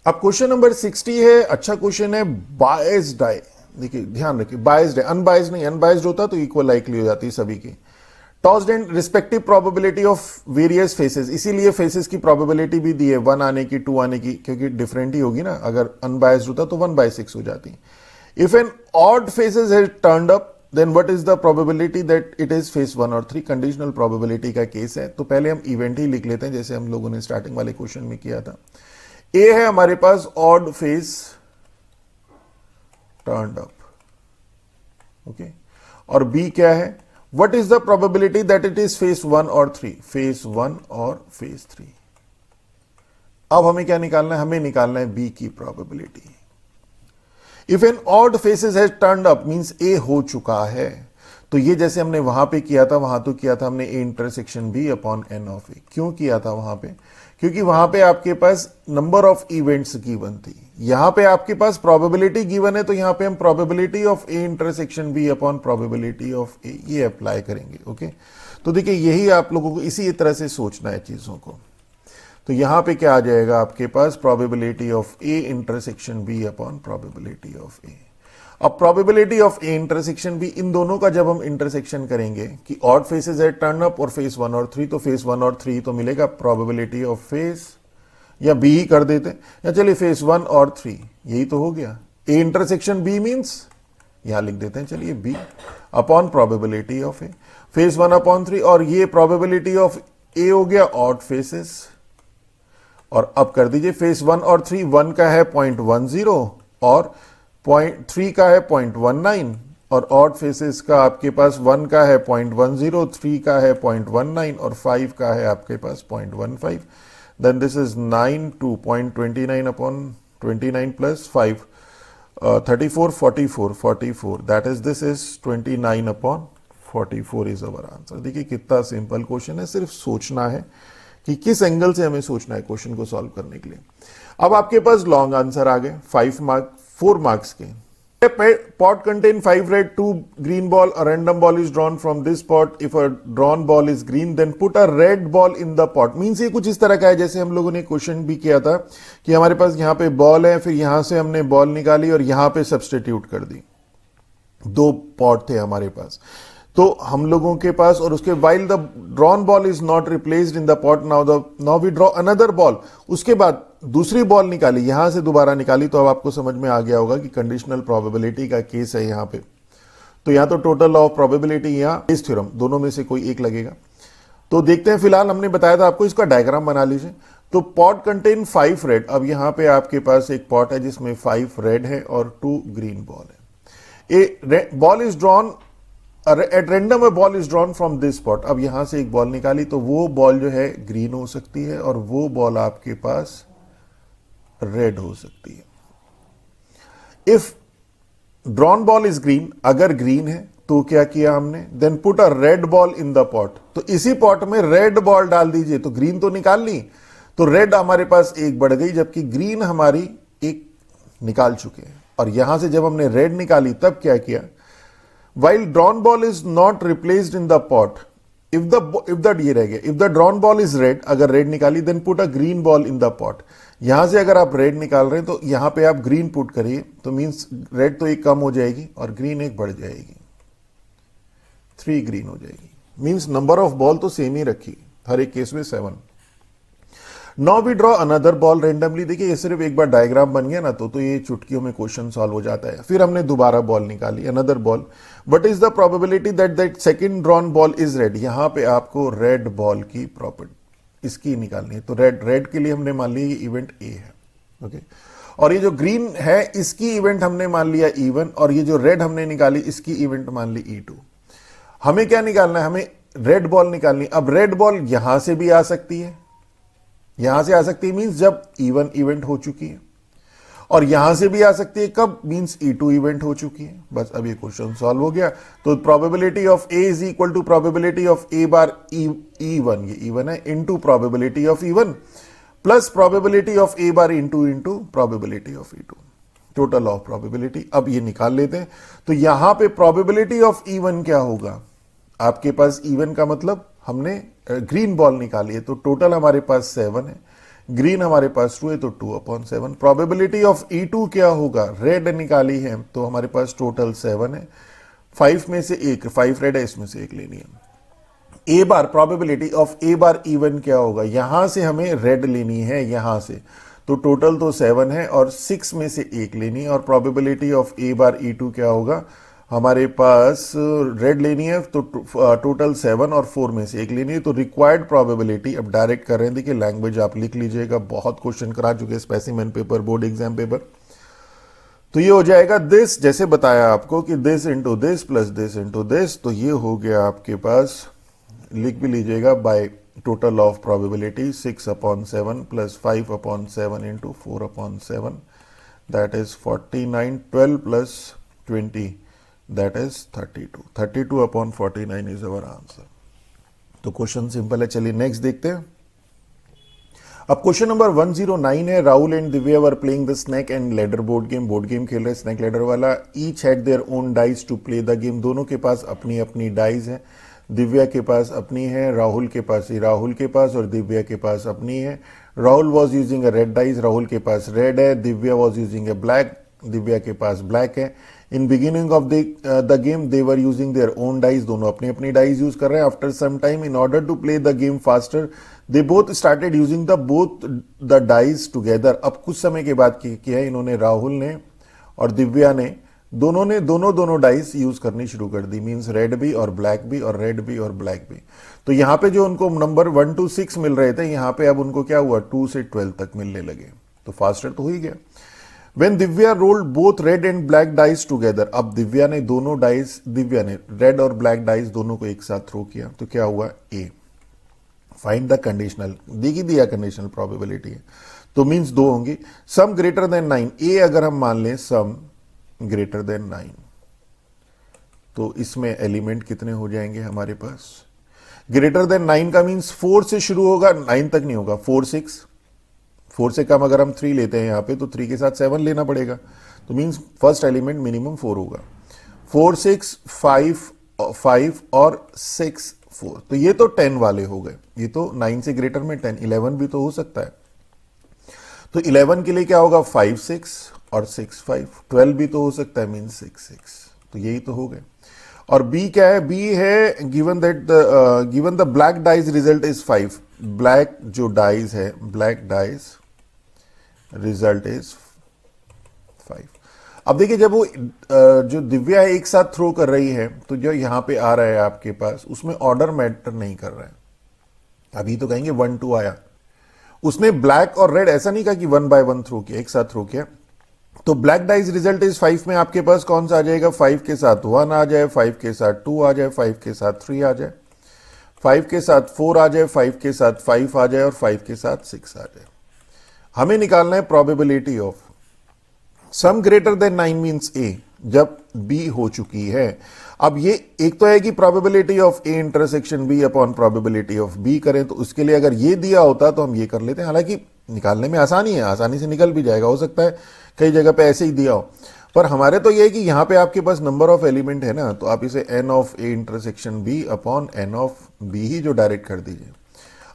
अब क्वेश्चन नंबर 60 है, अच्छा क्वेश्चन है, बायस्ड है। देखिए ध्यान रखिए, बायस्ड है, अनबायस्ड नहीं, अनबायस्ड होता तो इक्वल लाइकली हो जाती है सभी की। Tossed and respective probability of various faces, इसीलिए फेसेस की प्रोबेबिलिटी भी दी है, 1 आने की, 2 आने की, क्योंकि डिफरेंट ही होगी ना, अगर अनबायस्ड होता तो 1/6 हो जाती। If an odd faces has turned up, then what is the probability that it is face 1 और 3, कंडीशनल प्रोबेबिलिटी का केस है। तो पहले हम इवेंट ही लिख लेते हैं, जैसे हम लोगों ने स्टार्टिंग वाले क्वेश्चन में किया था। ए है हमारे पास odd face turned up, okay, और बी क्या है, what is the probability that it is face 1 और 3, फेस 1 और फेस 3। अब हमें क्या निकालना है, हमें निकालना है बी की probability. If an odd faces has turned up means A हो चुका है, तो ये जैसे हमने वहां पे किया था, वहां तो किया था हमने A intersection B upon n of A. क्यों किया था वहां पे, क्योंकि वहां पे आपके पास नंबर ऑफ इवेंट्स गिवन थी, यहां पे आपके पास प्रोबेबिलिटी गिवन है, तो यहां पे हम probability of A intersection B upon probability of A ये अप्लाई करेंगे। ओके, तो देखिए यही आप लोगों को इसी तरह से सोचना है चीजों को। तो यहां पे क्या आ जाएगा आपके पास, probability of A intersection B upon probability of A. अब probability of A intersection B, इन दोनों का जब हम इंटरसेक्शन करेंगे कि ऑड फेसेस है टर्न अप और फेस 1 और 3, तो फेस 1 और 3 तो मिलेगा प्रोबेबिलिटी ऑफ फेस, या बी ही कर देते हैं, या चलिए फेस 1 और 3, यही तो हो गया। ए इंटरसेक्शन बी मींस यहां लिख देते हैं, चलिए B upon probability of A, face 1/3, और ये प्रोबेबिलिटी ऑफ ए हो गया ऑड फेसेस। और अब कर दीजिए फेस 1 और 3, 1 का है 0.10 और 3 का है 0.19, और ऑड फेसेस का आपके पास 1 का है 0.10, 3 का है 0.19 और 5 का है आपके पास 0.15। Then this is 9 to 0.29 upon 29 plus 5, 34, 44, 44. That is, this is 29 upon 44 is our answer. देखिए कितना सिंपल क्वेश्चन है, सिर्फ सोचना है कि किस एंगल से हमें सोचना है क्वेश्चन को सॉल्व करने के लिए। अब आपके पास लॉन्ग आंसर आ गए 4 मार्क्स के। Pot contain 5 red, 2 green ball. A random ball is drawn from this pot. If a drawn ball is green, then put a red ball in the pot. Means ये कुछ इस तरह का है जैसे हम लोगों ने क्वेश्चन भी किया था कि हमारे पास यहाँ पे बॉल है, फिर यहां से हमने बॉल निकाली और यहां पे सब्स्टिट्यूट कर दी। 2 पॉट थे हमारे पास, तो हम लोगों के पास, और उसके while the drawn ball is not replaced in the pot, now we draw another ball. उसके बाद दूसरी बॉल निकाली, यहां से दोबारा निकाली, तो अब आपको समझ में आ गया होगा कि कंडीशनल प्रोबेबिलिटी का केस है यहां पे। तो यहां तो टोटल लॉ ऑफ प्रोबेबिलिटी या बेस थ्योरम, दोनों में से कोई एक लगेगा। तो देखते हैं, फिलहाल हमने बताया था आपको, इसका डायग्राम बना लीजिए। तो पॉट कंटेन 5 रेड, अब यहां पे आपके पास एक पॉट है जिसमें 5 रेड है और 2 ग्रीन बॉल है। A ball is drawn at random, ball is drawn from this pot. अब यहां से एक बॉल निकाली, तो वो बॉल जो है ग्रीन हो सकती है और वो बॉल आपके पास रेड हो सकती है। If drawn ball is green, अगर ग्रीन है तो क्या किया हमने, then put a red ball in the pot. तो इसी पॉट में रेड बॉल डाल दीजिए, तो ग्रीन तो निकाल ली, तो रेड हमारे पास एक बढ़ गई, जबकि ग्रीन हमारी एक निकाल चुके हैं। और यहां से जब हमने रेड निकाली तब क्या किया, while drawn ball is not replaced in the pot, if the ये रह गया, if the drawn ball is red, अगर रेड निकाली, then put a green ball in the pot। यहां से अगर आप रेड निकाल रहे हैं तो यहां पे आप ग्रीन पुट करिए, तो मींस रेड तो एक कम हो जाएगी और ग्रीन एक बढ़ जाएगी, 3 ग्रीन हो जाएगी। मींस नंबर ऑफ बॉल तो सेम ही रखी, हर एक केस में 7। Now we draw another ball randomly. देखिए ये सिर्फ एक बार डायग्राम बन गया ना, तो ये चुटकियों में क्वेश्चन सॉल्व हो जाता है। फिर हमने दोबारा बॉल निकाली, another ball. What is the probability that second drawn ball is red. यहां पे आपको रेड बॉल की प्रॉपर्टी इसकी निकालनी है। तो रेड के लिए हमने मान लिया ये इवेंट ए है, ओके। और ये जो ग्रीन है इसकी इवेंट हमने मान लिया E1, और ये जो रेड हमने निकाली इसकी इवेंट मान ली E2। हमें क्या निकालना है, हमें रेड बॉल निकालनी। अब रेड बॉल यहां से भी आ सकती है, यहां से आ सकती है मींस जब E1 इवेंट हो चुकी है, और यहां से भी आ सकती है कब, मींस E2 इवेंट हो चुकी है। बस अब ये क्वेश्चन सॉल्व हो गया। तो probability of A is equal to probability of A bar E1, ये E1 है, into probability of E1 plus probability of A bar into probability of E2, total of probability. अब ये निकाल लेते हैं। तो यहां पे प्रोबेबिलिटी ऑफ E1 क्या होगा, आपके पास E1 का मतलब हमने ग्रीन बॉल निकाली है, तो टोटल हमारे पास 7 है, ग्रीन हमारे पास 2 है, तो 2/7। प्रोबेबिलिटी ऑफ E2 क्या होगा, रेड निकाली है तो हमारे पास टोटल 7 है, 5 में से 1, 5 रेड है, इसमें से 1 लेनी है। A bar probability of A bar E1 क्या होगा, यहां से हमें रेड लेनी है यहां से, तो टोटल तो 7 है और 6 में से 1 लेनी है। और probability of A bar E2 क्या होगा, हमारे पास रेड लेनी है तो टोटल 7 और 4 में से 1 लेनी है। तो रिक्वायर्ड प्रोबेबिलिटी, अब डायरेक्ट कर रहे हैं, देखिए लैंग्वेज आप लिख लीजिएगा, बहुत क्वेश्चन करा चुके specimen paper, board exam paper. तो ये हो जाएगा दिस, जैसे बताया आपको कि this into this plus this into this, तो ये हो गया आपके पास, लिख भी लीजिएगा, by total of probability 6/7 plus 5/7 into 4/7, that is 49, 12 plus 20, that is 32, 32/49 is our answer। तो क्वेश्चन सिंपल है। चलिए नेक्स्ट देखते हैं। अब क्वेश्चन नंबर 109 है, Rahul and Divya were playing the snake and ladder board game खेल रहे हैं, स्नैक लैडर वाला। Each had their own dice to play the game, दोनों के पास अपनी अपनी डाइस है, दिव्या के पास अपनी है, राहुल के पास और दिव्या के पास अपनी है। Rahul was using a red dice, Rahul के पास रेड है, Divya was using a black, Divya के पास ब्लैक है। In beginning of the game they were using their own dice, दोनों अपनी अपनी डाइस यूज कर रहे हैं। After some time, in order to play the game faster, they both started using both the dice together. अब कुछ समय के बाद किया है इन्होंने, राहुल ने और दिव्या ने, दोनों डाइस यूज करनी शुरू कर दी, मींस रेड भी और ब्लैक भी और रेड भी और ब्लैक भी। तो यहां पे जो उनको नंबर 1 to 6 मिल रहे थे, यहां पे अब उनको क्या हुआ, 2 से 12 तक मिलने लगे, तो फास्टर तो हो ही गया। When Divya rolled both red and black dice together, अब दिव्या ने दोनों डाइस, दिव्या ने रेड और ब्लैक डाइस दोनों को एक साथ थ्रो किया, तो क्या हुआ, ए। फाइंड द कंडीशनल, दिया कंडीशनल प्रोबेबिलिटी है, तो मींस 2 होंगे। सम ग्रेटर देन 9, ए अगर हम मान लें सम ग्रेटर देन 9, तो इसमें एलिमेंट कितने हो जाएंगे हमारे पास? ग्रेटर देन 9 का मींस 4 से शुरू होगा, 9 तक नहीं होगा। 4 6, 4 से कम अगर हम 3 लेते हैं यहां पे, तो 3 के साथ 7 लेना पड़ेगा, तो मींस फर्स्ट एलिमेंट मिनिमम 4 होगा। 4 6 5 और 6 4, तो ये तो 10 वाले हो गए। ये तो 9 से ग्रेटर में 10, 11 भी तो हो सकता है। तो 11 के लिए क्या होगा? 5 6 और 6 5, 12 भी तो हो सकता है, मीन 6 6, तो यही तो हो गए। और बी क्या है? बी है given the black dice result is 5, black जो डाइज है, ब्लैक डाइज रिजल्ट इज 5। अब देखिए, जब वो जो दिव्या है एक साथ थ्रो कर रही है, तो जो यहां पे आ रहा है आपके पास, उसमें ऑर्डर मैटर नहीं कर रहा है। अभी तो कहेंगे 1 2 आया, उसने ब्लैक और रेड ऐसा नहीं कहा कि 1 बाय 1 थ्रो किया, एक साथ थ्रो किया। तो ब्लैक डाइज रिजल्ट इज 5 में आपके पास कौन सा आ जाएगा? 5 के साथ 1 आ जाए, 5 के साथ 2 आ जाए, 5 के साथ 3 आ जाए, 5 के साथ 4 आ जाए, 5 के साथ 5 आ जाए और 5 के साथ 6 आ जाए। हमें निकालना है probability of sum greater than 9 means A, जब बी हो चुकी है। अब ये एक तो है कि probability of A intersection B upon probability of B करें, तो उसके लिए अगर ये दिया होता तो हम ये कर लेते हैं। हालांकि निकालने में आसानी है, आसानी से निकल भी जाएगा, हो सकता है कई जगह पे ऐसे ही दिया हो, पर हमारे तो ये है कि यहां पे आपके पास नंबर ऑफ एलिमेंट है ना, तो आप इसे n of A intersection B upon n of B ही जो डायरेक्ट कर दीजिए।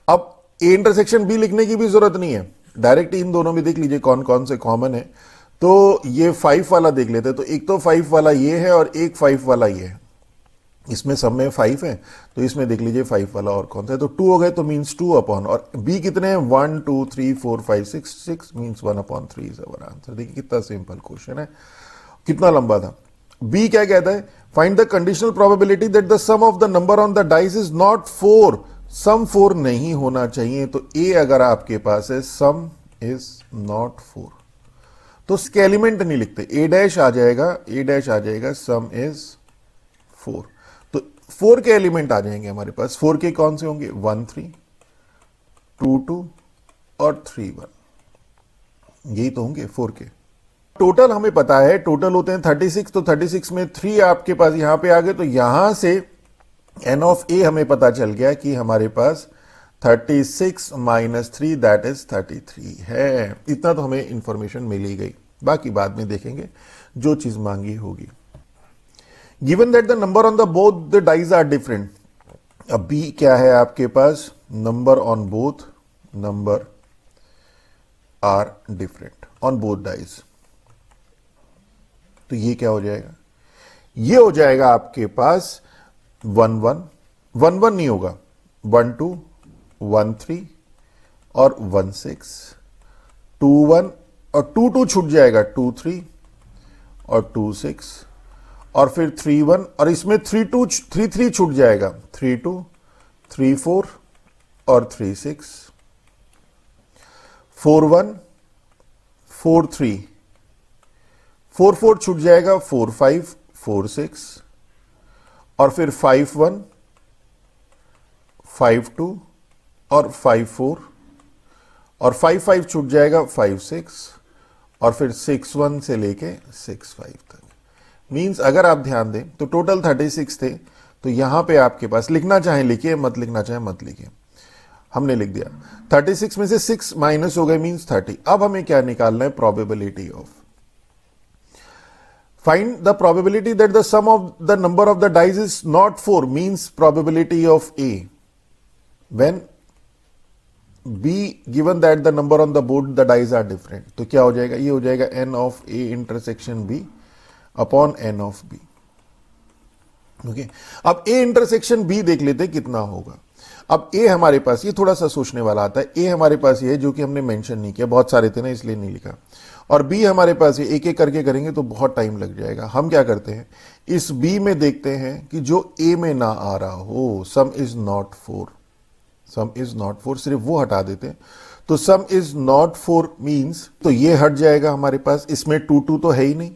अब ए इंटरसेक्शन बी लिखने की भी जरूरत नहीं है, डायरेक्ट इन दोनों में देख लीजिए कौन कौन से कॉमन है। तो ये 5 वाला देख लेते हैं, तो एक तो 5 वाला ये है और एक 5 वाला ये है, इसमें सब में 5 है, तो इसमें देख लीजिए 5 वाला और कौन सा है, तो 2 हो गए, तो मींस 2 अपॉन, और बी कितने हैं? 1 2 3 4 5 6, 6 means 1 upon 3 is our answer. देखिए कितना सिंपल क्वेश्चन है, कितना लंबा था। बी क्या कहता है? Find the conditional probability that the sum of the number on the dice is not 4, sum 4 नहीं होना चाहिए। तो ए अगर आपके पास है सम इज नॉट 4, तो इसके एलिमेंट नहीं लिखते, ए डैश आ जाएगा, ए डैश आ जाएगा, सम इज 4। तो 4 के एलिमेंट आ जाएंगे हमारे पास। 4 के कौन से होंगे? 1 3 2 2 और 3 1, यही तो होंगे 4 के। टोटल हमें पता है, टोटल होते हैं 36, तो 36 में 3 आपके पास यहां पे आ गए, तो यहां से एन ऑफ ए हमें पता चल गया कि हमारे पास 36 माइनस 3 दैट इज 33 है। इतना तो हमें इंफॉर्मेशन मिल ही गई, बाकी बाद में देखेंगे जो चीज मांगी होगी। Given that the number on the both the dies are different, अब बी क्या है आपके पास? Number on both, number are different on both dies, तो ये क्या हो जाएगा? ये हो जाएगा आपके पास 1 1 1 1 नहीं होगा, 1 2 1 3 और 1 6, 2 1 और 2 2 छूट जाएगा, 2 3 और 2 6 और फिर 3 1, और इसमें 3 2 3 3 छूट जाएगा, 3 2 3 4 और 3 6, 4 1 4 3 4 4 छूट जाएगा, 4 5 4 6 और फिर 5 1 5 2 और 5 4 और 5 5 छूट जाएगा, 5 6 और फिर 6 1 से लेके 6 5 तक। मींस अगर आप ध्यान दें तो टोटल 36 थे, तो यहां पे आपके पास लिखना चाहे लिखिए, मत लिखना चाहे मत लिखिए, हमने लिख दिया। 36 में से 6 माइनस हो गए, मींस 30। अब हमें क्या निकालना है? Probability of, find the probability that the sum of the number of the dice is not 4 means probability of A when B given that the number on the board the dies are different. तो क्या हो जाएगा? ये हो जाएगा n of A intersection B upon n of B. Okay, अब A intersection B देख लेते कितना होगा। अब ए हमारे पास, ये थोड़ा सा सोचने वाला आता है, ए हमारे पास ये है जो कि हमने मेंशन नहीं किया, बहुत सारे थे ना इसलिए नहीं लिखा, और बी हमारे पास ये, एक एक करके करेंगे तो बहुत टाइम लग जाएगा। हम क्या करते हैं, इस बी में देखते हैं कि जो ए में ना आ रहा हो, सम is not 4, some is not 4, सिर्फ वो हटा देते हैं। तो सम इज नॉट 4 मींस, तो ये हट जाएगा हमारे पास, इसमें 2 2 तो है ही नहीं,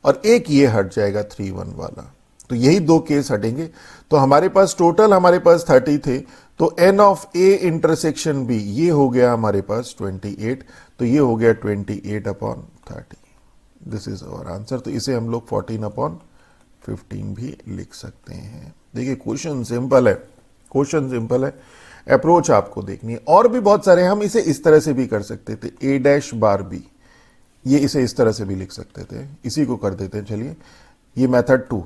और एक ये हट जाएगा 3 1 वाला, तो यही दो केस हटेंगे। तो हमारे पास टोटल हमारे पास 30 थे, तो n of a intersection b ये हो गया हमारे पास 28, तो ये हो गया 28/30। This is our answer. तो इसे हम लोग 14/15 भी लिख सकते हैं। देखिए क्वेश्चन सिंपल है, क्वेश्चन सिंपल है, अप्रोच आपको देखनी है। और भी बहुत सारे, हम इसे इस तरह से भी कर सकते थे, a'(b), ये इसे इस तरह से भी लिख सकते थे, इसी को कर देते हैं। चलिए ये method 2,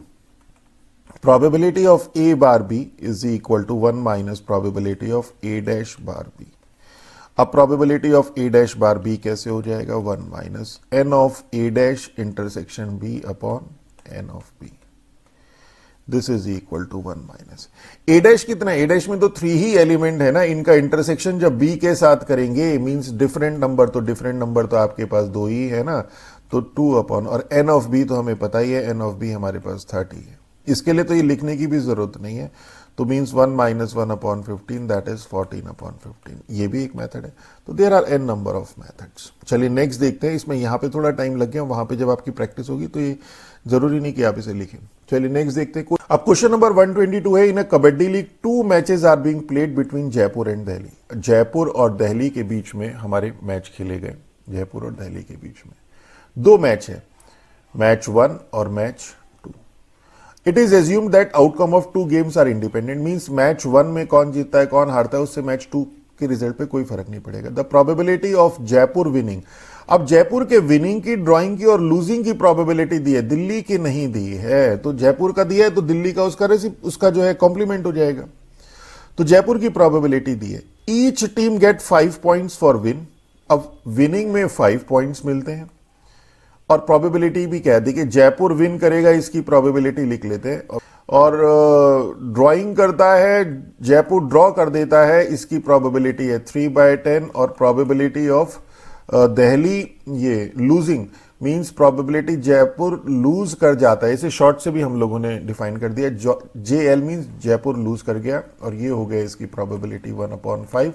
probability of a bar b is equal to 1 minus probability of a dash bar b। अब probability of a dash bar b कैसे हो जाएगा, 1 minus n of a dash intersection b upon n of b। This is equal to 1 minus a dash कितना, a dash में तो 3 ही element है ना, इनका इंटरसेक्शन जब b के साथ करेंगे मींस डिफरेंट नंबर, तो डिफरेंट नंबर तो आपके पास 2 ही है ना, तो 2 अपॉन, और n ऑफ b तो हमें पता ही है, n ऑफ b हमारे पास 30 है। इसके लिए तो ये लिखने की भी जरूरत नहीं है, तो मीन्स 1 माइनस 1/15 दैट इज 14/15। ये भी एक मेथड है। तो there are n number of methods. चलिए नेक्स्ट देखते हैं। इसमें यहाँ पे थोड़ा टाइम लग गया, वहां पे जब आपकी प्रैक्टिस होगी तो ये जरूरी नहीं कि आप इसे लिखें। चलिए नेक्स्ट देखते हैं। अब क्वेश्चन नंबर 122 है, in a kabaddi league 2 matches are being played between Jaipur and Delhi. Jaipur और दिल्ली के बीच में हमारे मैच खेले गए, जयपुर और दिल्ली के बीच में 2 मैच है, मैच 1 और match 2। It is assumed that outcome of 2 games are independent, means match 1 में कौन जीतता है कौन हारता है उससे मैच 2 के रिजल्ट पे कोई फर्क नहीं पड़ेगा। The probability of Jaipur winning, अब जयपुर के विनिंग की, ड्रॉइंग की और लूजिंग की प्रोबेबिलिटी दी है, दिल्ली की नहीं दी है। तो जयपुर का दिया है तो दिल्ली का उसका जो है कॉम्प्लीमेंट हो जाएगा। तो जयपुर की प्रोबेबिलिटी दी है। Each team get 5 points for win. अब विनिंग में 5 पॉइंट्स मिलते हैं और प्रोबेबिलिटी भी कह दी कि जयपुर विन करेगा, इसकी प्रोबेबिलिटी लिख लेते हैं। और ड्राइंग करता है, जयपुर ड्रॉ कर देता है, इसकी प्रोबेबिलिटी है 3/10। और प्रोबेबिलिटी ऑफ दिल्ली ये losing means probability Jaipur lose कर जाता है, इसे शॉर्ट से भी हम लोगों ने डिफाइन कर दिया, JL मींस जयपुर लूज कर गया, और ये हो गया इसकी प्रोबेबिलिटी 1/5।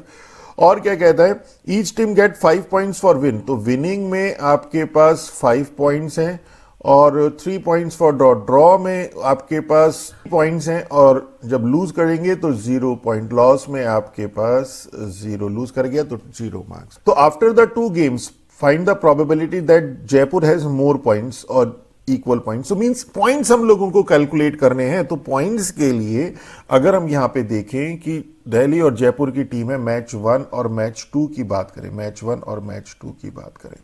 और क्या कहता है, each team get 5 points for win. तो विनिंग में आपके पास 5 पॉइंट्स हैं और 3 पॉइंट्स फॉर ड्रॉ। ड्रॉ में आपके पास पॉइंट्स हैं, और जब लूज करेंगे तो 0 पॉइंट। लॉस में आपके पास 0, लूज कर गया तो 0 मार्क्स। तो after the 2 games find the probability that Jaipur has more points और equal points. So means points हम लोगों को कैलकुलेट करने हैं। तो पॉइंट्स के लिए अगर हम यहां पे देखें कि दिल्ली और जयपुर की टीम है, मैच 1 और मैच 2 की बात करें, मैच 1 और मैच 2 की बात करें,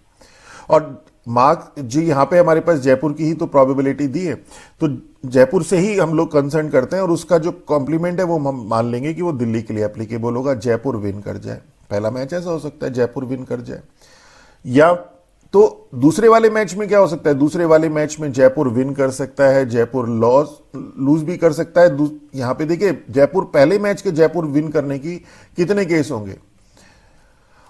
और मार्क जी यहां पे हमारे पास जयपुर की ही तो प्रोबेबिलिटी दी है, तो जयपुर से ही हम लोग कंसर्न करते हैं, और उसका जो कॉम्प्लीमेंट है वो हम मान लेंगे कि वो दिल्ली के लिए एप्लीकेबल होगा। जयपुर विन कर जाए, पहला मैच ऐसा हो सकता है जयपुर विन कर जाए, या तो दूसरे वाले मैच में क्या हो सकता है, दूसरे वाले मैच में जयपुर विन कर सकता है, जयपुर लूज भी कर सकता है। यहां पे देखिए जयपुर, पहले मैच के जयपुर विन करने की कितने केस होंगे,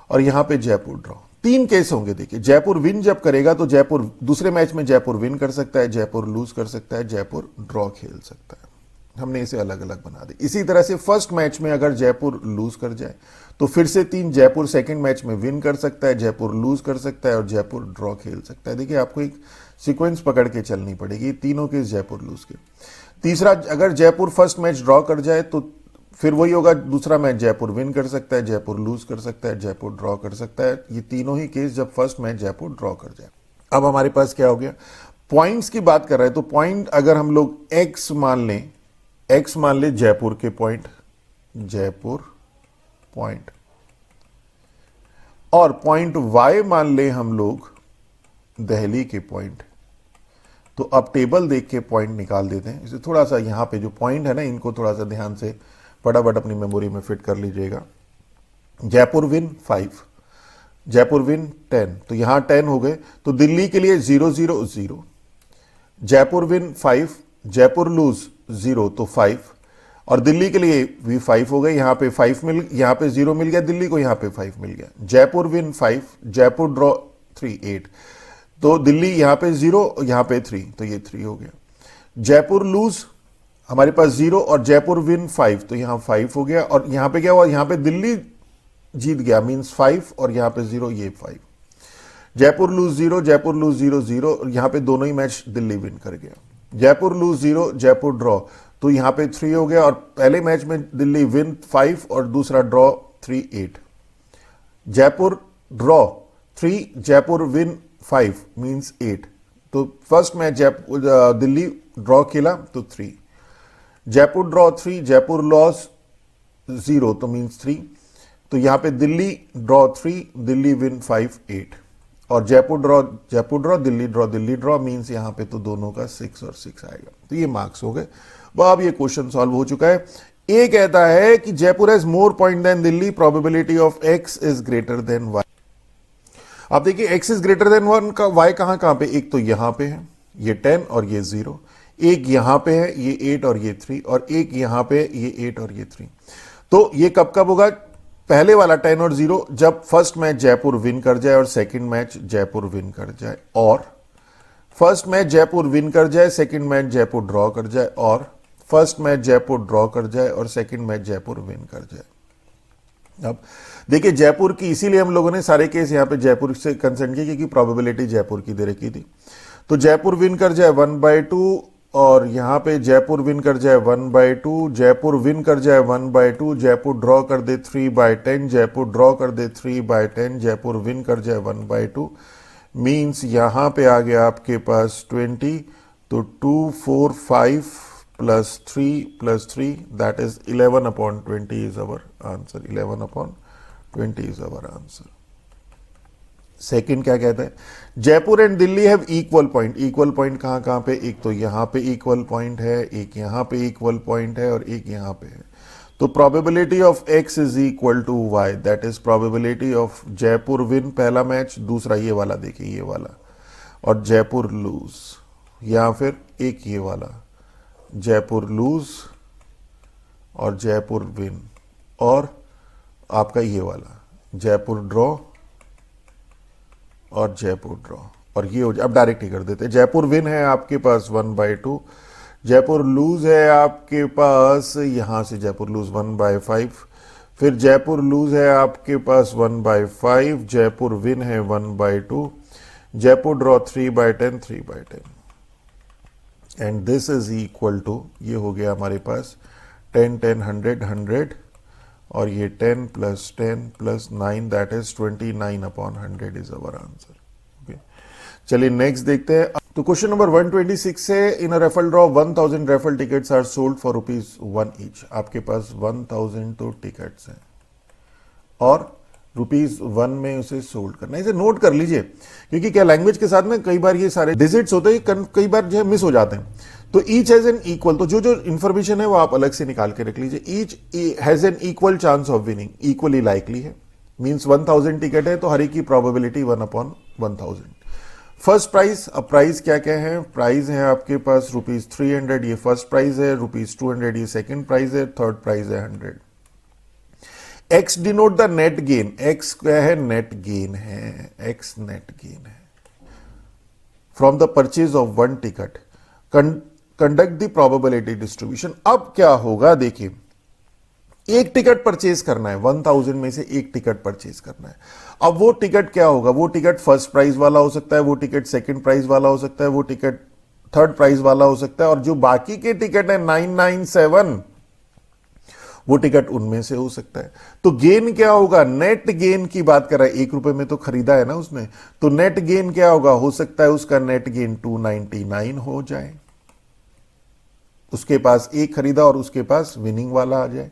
और यहां पे जयपुर ड्रॉ, 3 केस होंगे। देखिए जयपुर विन जब करेगा तो जयपुर दूसरे मैच में जयपुर विन कर सकता है, जयपुर लूज कर सकता है, जयपुर ड्रॉ खेल सकता है। हमने इसे अलग अलग बना दी। इसी तरह से फर्स्ट मैच में अगर जयपुर लूज कर जाए तो फिर से 3 जयपुर सेकंड मैच में विन कर सकता है, जयपुर लूज कर सकता है और जयपुर ड्रॉ खेल सकता है। देखिए आपको एक सीक्वेंस पकड़ के चलनी पड़ेगी, तीनों केस जयपुर लूज के। तीसरा, अगर जयपुर फर्स्ट मैच ड्रॉ कर जाए तो फिर वही होगा, दूसरा मैच जयपुर विन कर सकता है, जयपुर लूज कर सकता है, जयपुर ड्रॉ कर सकता है। ये तीनों ही केस जब फर्स्ट मैच जयपुर ड्रॉ कर जाए। अब हमारे पास क्या हो गया, पॉइंट्स की बात कर रहे हैं, तो पॉइंट अगर हम लोग एक्स मान ले जयपुर के पॉइंट, जयपुर पॉइंट, और पॉइंट वाई मान ले हम लोग दिल्ली के पॉइंट। तो अब टेबल देख के पॉइंट निकाल देते हैं। इसे थोड़ा सा यहां पे जो पॉइंट है ना, इनको थोड़ा सा ध्यान से फटाफट अपनी मेमोरी में फिट कर लीजिएगा। जयपुर विन 5, जयपुर विन 10, तो यहां 10 हो गए। तो दिल्ली के लिए 0 0 0, जयपुर विन 5, जयपुर लूज 0 तो 5, और दिल्ली के लिए भी 5 हो गए। यहां पे 5 यहां पे 0 मिल गया दिल्ली को, यहां पे 5 मिल गया। जयपुर विन 5, जयपुर ड्रॉ 3 8, तो दिल्ली यहां पे 0, यहां पे 3, तो ये 3 हो गया। जयपुर लूज हमारे पास 0 और जयपुर विन 5, तो यहां 5 हो गया। और यहां पे क्या हुआ, यहां पे दिल्ली जीत गया, मींस 5, और यहां पे 0, ये 5। जयपुर लूज 0, जयपुर लूज 0 0, यहां पे दोनों ही मैच दिल्ली विन कर गया। जयपुर लूज 0, जयपुर ड्रॉ, तो यहां पे 3 हो गया, और पहले मैच में दिल्ली विन 5 और दूसरा draw 3, 8। Jaipur draw 3, Jaipur win 5 means 8। तो फर्स्ट मैच दिल्ली ड्रॉ खेला तो 3, जयपुर ड्रॉ 3, जयपुर लॉस 0 तो मींस 3। तो यहां पे दिल्ली ड्रॉ 3, दिल्ली विन 5, 8, और Jaipur draw Delhi draw means यहां पे तो दोनों का 6 और 6 आएगा। तो ये मार्क्स हो गए। वह अब ये क्वेश्चन सॉल्व हो चुका है। ए कहता है कि Jaipur has more point than Delhi, probability of X is greater than Y. आप देखिए एक्स इज ग्रेटर देन 1 का वाई कहां पे, एक तो यहां पे है ये 10 और ये 0, एक यहां पे है ये 8 और ये 3, और एक यहां पे ये 8 और ये 3। तो ये कब होगा, पहले वाला 10 और 0 जब फर्स्ट मैच जयपुर विन कर जाए और सेकंड मैच जयपुर विन कर जाए, और फर्स्ट मैच जयपुर विन कर जाए, सेकंड मैच जयपुर ड्रॉ कर जाए, और फर्स्ट मैच जयपुर ड्रॉ कर जाए और सेकंड मैच जयपुर विन कर जाए। अब देखिए जयपुर की, इसीलिए हम लोगों ने सारे केस यहां पे जयपुर से कंसर्न किए क्योंकि प्रोबेबिलिटी जयपुर की दे रखी थी। तो जयपुर विन कर जाए 1/2, और यहां पे जयपुर विन कर जाए 1/2, जयपुर विन कर जाए 1/2, जयपुर ड्रॉ कर दे 3/10, जयपुर ड्रॉ कर दे 3/10, जयपुर विन कर जाए 1/2 मींस यहां पे आ गया आपके पास 20। तो 2, 4, 5 plus 3 that is 11/20 is our answer. 11/20 is our answer. Second क्या कहता है, Jaipur and Delhi have equal point. Equal point कहां पे, एक तो यहां पे इक्वल पॉइंट है, एक यहां पे इक्वल पॉइंट है, और एक यहां पे है। तो probability of X is equal to Y, that is probability of Jaipur win पहला मैच, दूसरा ये वाला देखिए ये वाला, और जयपुर लूज, या फिर एक ये वाला जयपुर लूज और जयपुर विन, और आपका ये वाला जयपुर ड्रॉ और जयपुर ड्रॉ, और ये हो जाए। अब डायरेक्ट ही कर देते हैं। जयपुर विन है आपके पास 1/2, जयपुर लूज है आपके पास यहां से जयपुर लूज 1/5, फिर जयपुर लूज है आपके पास 1/5, जयपुर विन है 1/2, Jaipur draw 3/10, 3/10, and this is equal to, ये हो गया हमारे पास 10, 10, 100, 100, और ये 10 plus 10 plus 9 that is 29/100 is our answer. Okay, चलिए नेक्स्ट देखते हैं। तो क्वेश्चन नंबर 126 से, in a referral draw 1000 referral tickets are sold for ₹1 each. आपके पास 1000 तो टिकट्स हैं और ₹1 में उसे सोल्ड करना है। इसे नोट कर लीजिए क्योंकि क्या लैंग्वेज के साथ में कई बार ये सारे डिजिट्स होते हैं, कई बार जो है मिस हो जाते हैं। तो ईच हैज एन इक्वल, तो जो जो इंफॉर्मेशन है वो आप अलग से निकाल के रख लीजिए। Each has an equal chance of winning, equally likely है, मींस 1000 टिकट है तो हर एक की प्रोबेबिलिटी 1/1000। फर्स्ट प्राइस, अब प्राइस क्या क्या है, प्राइस है आपके पास ₹300, ये फर्स्ट प्राइस है, ₹200 ये सेकंड प्राइस है, थर्ड प्राइस है 100। X denote the net gain, x क्या है, नेट गेन है, एक्स नेट गेन है from the purchase of 1 ticket, conduct the probability distribution. अब क्या होगा देखिए, एक टिकट परचेज करना है, 1000 में से एक टिकट परचेज करना है। अब वो टिकट क्या होगा, वो टिकट फर्स्ट प्राइज वाला हो सकता है, वो टिकट सेकंड प्राइज वाला हो सकता है, वो टिकट थर्ड प्राइज वाला हो सकता है, और जो बाकी के टिकट है 997 वो टिकट उनमें से हो सकता है। तो गेन क्या होगा, नेट गेन की बात कर रहा है, ₹1 में तो खरीदा है ना उसने, तो नेट गेन क्या होगा, हो सकता है उसका नेट गेन 299 हो जाए, उसके पास एक खरीदा और उसके पास विनिंग वाला आ जाए।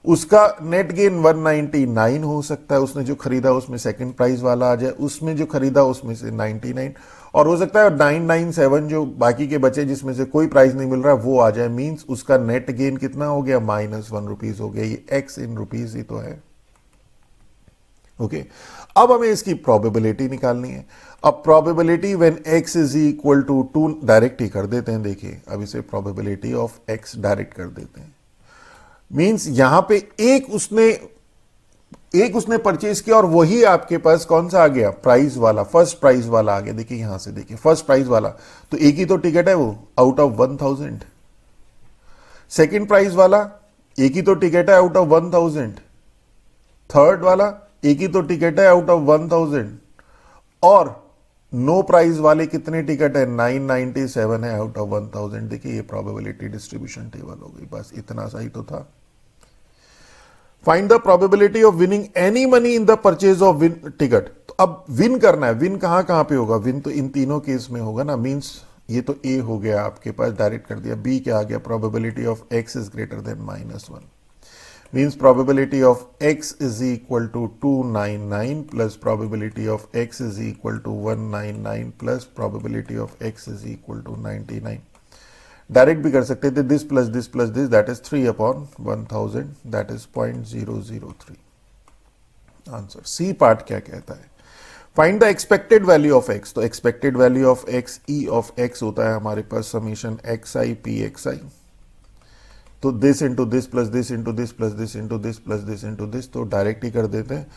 उसका नेट गेन 199 हो सकता है, उसने जो खरीदा उसमें सेकंड प्राइज वाला आ जाए, उसमें जो खरीदा उसमें से 99, और हो सकता है 997 जो बाकी के बचे जिसमें से कोई प्राइज नहीं मिल रहा वो आ जाए, मींस उसका नेट गेन कितना हो गया, -1 हो गया। ये एक्स इन रुपीज ही तो है। ओके, अब हमें इसकी प्रोबेबिलिटी निकालनी है। अब probability when x is equal to 2 direct ही कर देते हैं। देखिए अब इसे प्रोबेबिलिटी ऑफ x डायरेक्ट कर देते हैं, मींस यहां पे एक उसने परचेज किया और वही आपके पास कौन सा आ गया, प्राइस वाला, फर्स्ट प्राइस वाला आ गया। देखिए यहां से देखिए फर्स्ट प्राइस वाला, तो एक ही तो टिकट है वो आउट ऑफ 1000। सेकंड प्राइस वाला एक ही तो टिकट है आउट ऑफ 1000। थर्ड वाला एक ही तो टिकट है आउट ऑफ 1000, और नो प्राइस वाले कितने टिकट है, 997 है आउट ऑफ 1000। देखिए ये प्रोबेबिलिटी डिस्ट्रीब्यूशन टेबल हो गई, बस इतना सा ही तो था। Find the probability of winning any money in the purchase of win ticket. तो अब विन करना है, विन कहां कहां पे होगा, विन तो इन तीनों केस में होगा ना, मींस ये तो ए हो गया आपके पास, डायरेक्ट कर दिया। बी क्या आ गया, probability of X is greater then -1, means probability of x is equal to 299 plus probability of x is equal to 199 plus probability of x is equal to 99। Direct भी कर सकते थे, this plus this plus this, that is 3/1000, that is 0.003। Answer C part क्या कहता है, find the expected value of X. तो expected value of X, E of X होता है हमारे पास summation X I P X I. तो this into this plus this into this plus this into this plus this into this, तो direct ही कर देते हैं।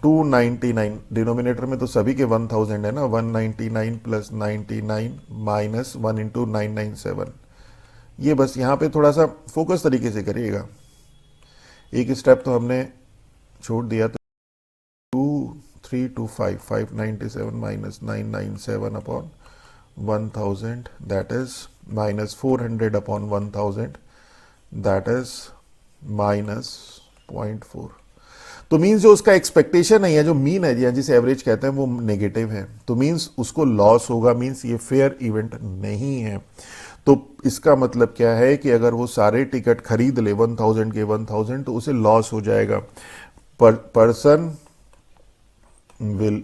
299 डिनोमिनेटर में तो सभी के 1000 है ना, 199 प्लस 99 माइनस 1 इंटू 997। ये बस यहाँ पे थोड़ा सा फोकस तरीके से करिएगा, एक स्टेप तो हमने छोड़ दिया। तो 2325 597 minus 997 upon 1000, that is minus 400 upon 1000, that is -0.4। तो मीन्स जो उसका एक्सपेक्टेशन है या जो मीन है या जिसे एवरेज कहते हैं वो नेगेटिव है, तो मीन्स उसको लॉस होगा, मीन्स ये फेयर इवेंट नहीं है। तो इसका मतलब क्या है कि अगर वो सारे टिकट खरीद ले 1000 के 1000 तो उसे लॉस हो जाएगा। Person will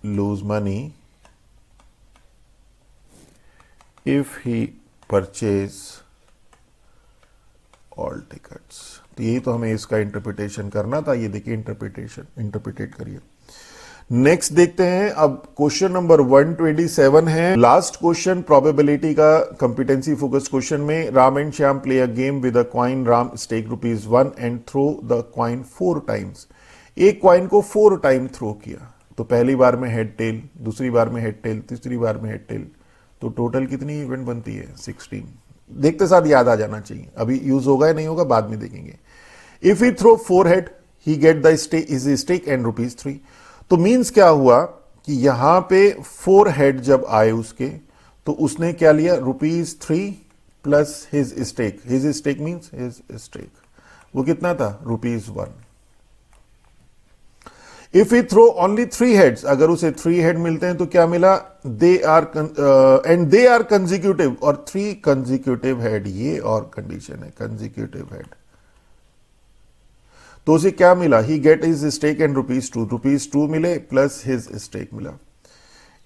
lose money if he purchase all tickets. तो यही तो हमें इसका इंटरप्रिटेशन करना था। ये देखिए इंटरप्रिटेट करिए। नेक्स्ट देखते हैं, अब क्वेश्चन नंबर 127 है, लास्ट क्वेश्चन प्रोबेबिलिटी का कॉम्पिटेंसी फोकस्ड क्वेश्चन में। Ram and Shyam play a game with a coin, Ram stake ₹1 and throw the coin 4 times. एक कॉइन को 4 टाइम थ्रो किया, तो पहली बार में हेड टेल, दूसरी बार में हेड टेल, तीसरी बार में हेड टेल, तो टोटल कितनी इवेंट बनती है, 16। देखते साथ याद आ जाना चाहिए, अभी यूज होगा या नहीं होगा बाद में देखेंगे। If he throw 4 head he get the stake and ₹3। तो मीन्स क्या हुआ कि यहां पे 4 हेड जब आए उसके, तो उसने क्या लिया, ₹3 plus his stake. His stake means his stake वो कितना था, ₹1। If he throw only 3 heads, अगर उसे 3 हेड मिलते हैं तो क्या मिला, दे आर कंजिक्यूटिव, और 3 कंजिक्यूटिव हेड, ये और कंडीशन है कंजिक्यूटिव हेड, तो उसे क्या मिला, he get his stake and ₹2 मिले प्लस हिज स्टेक मिला।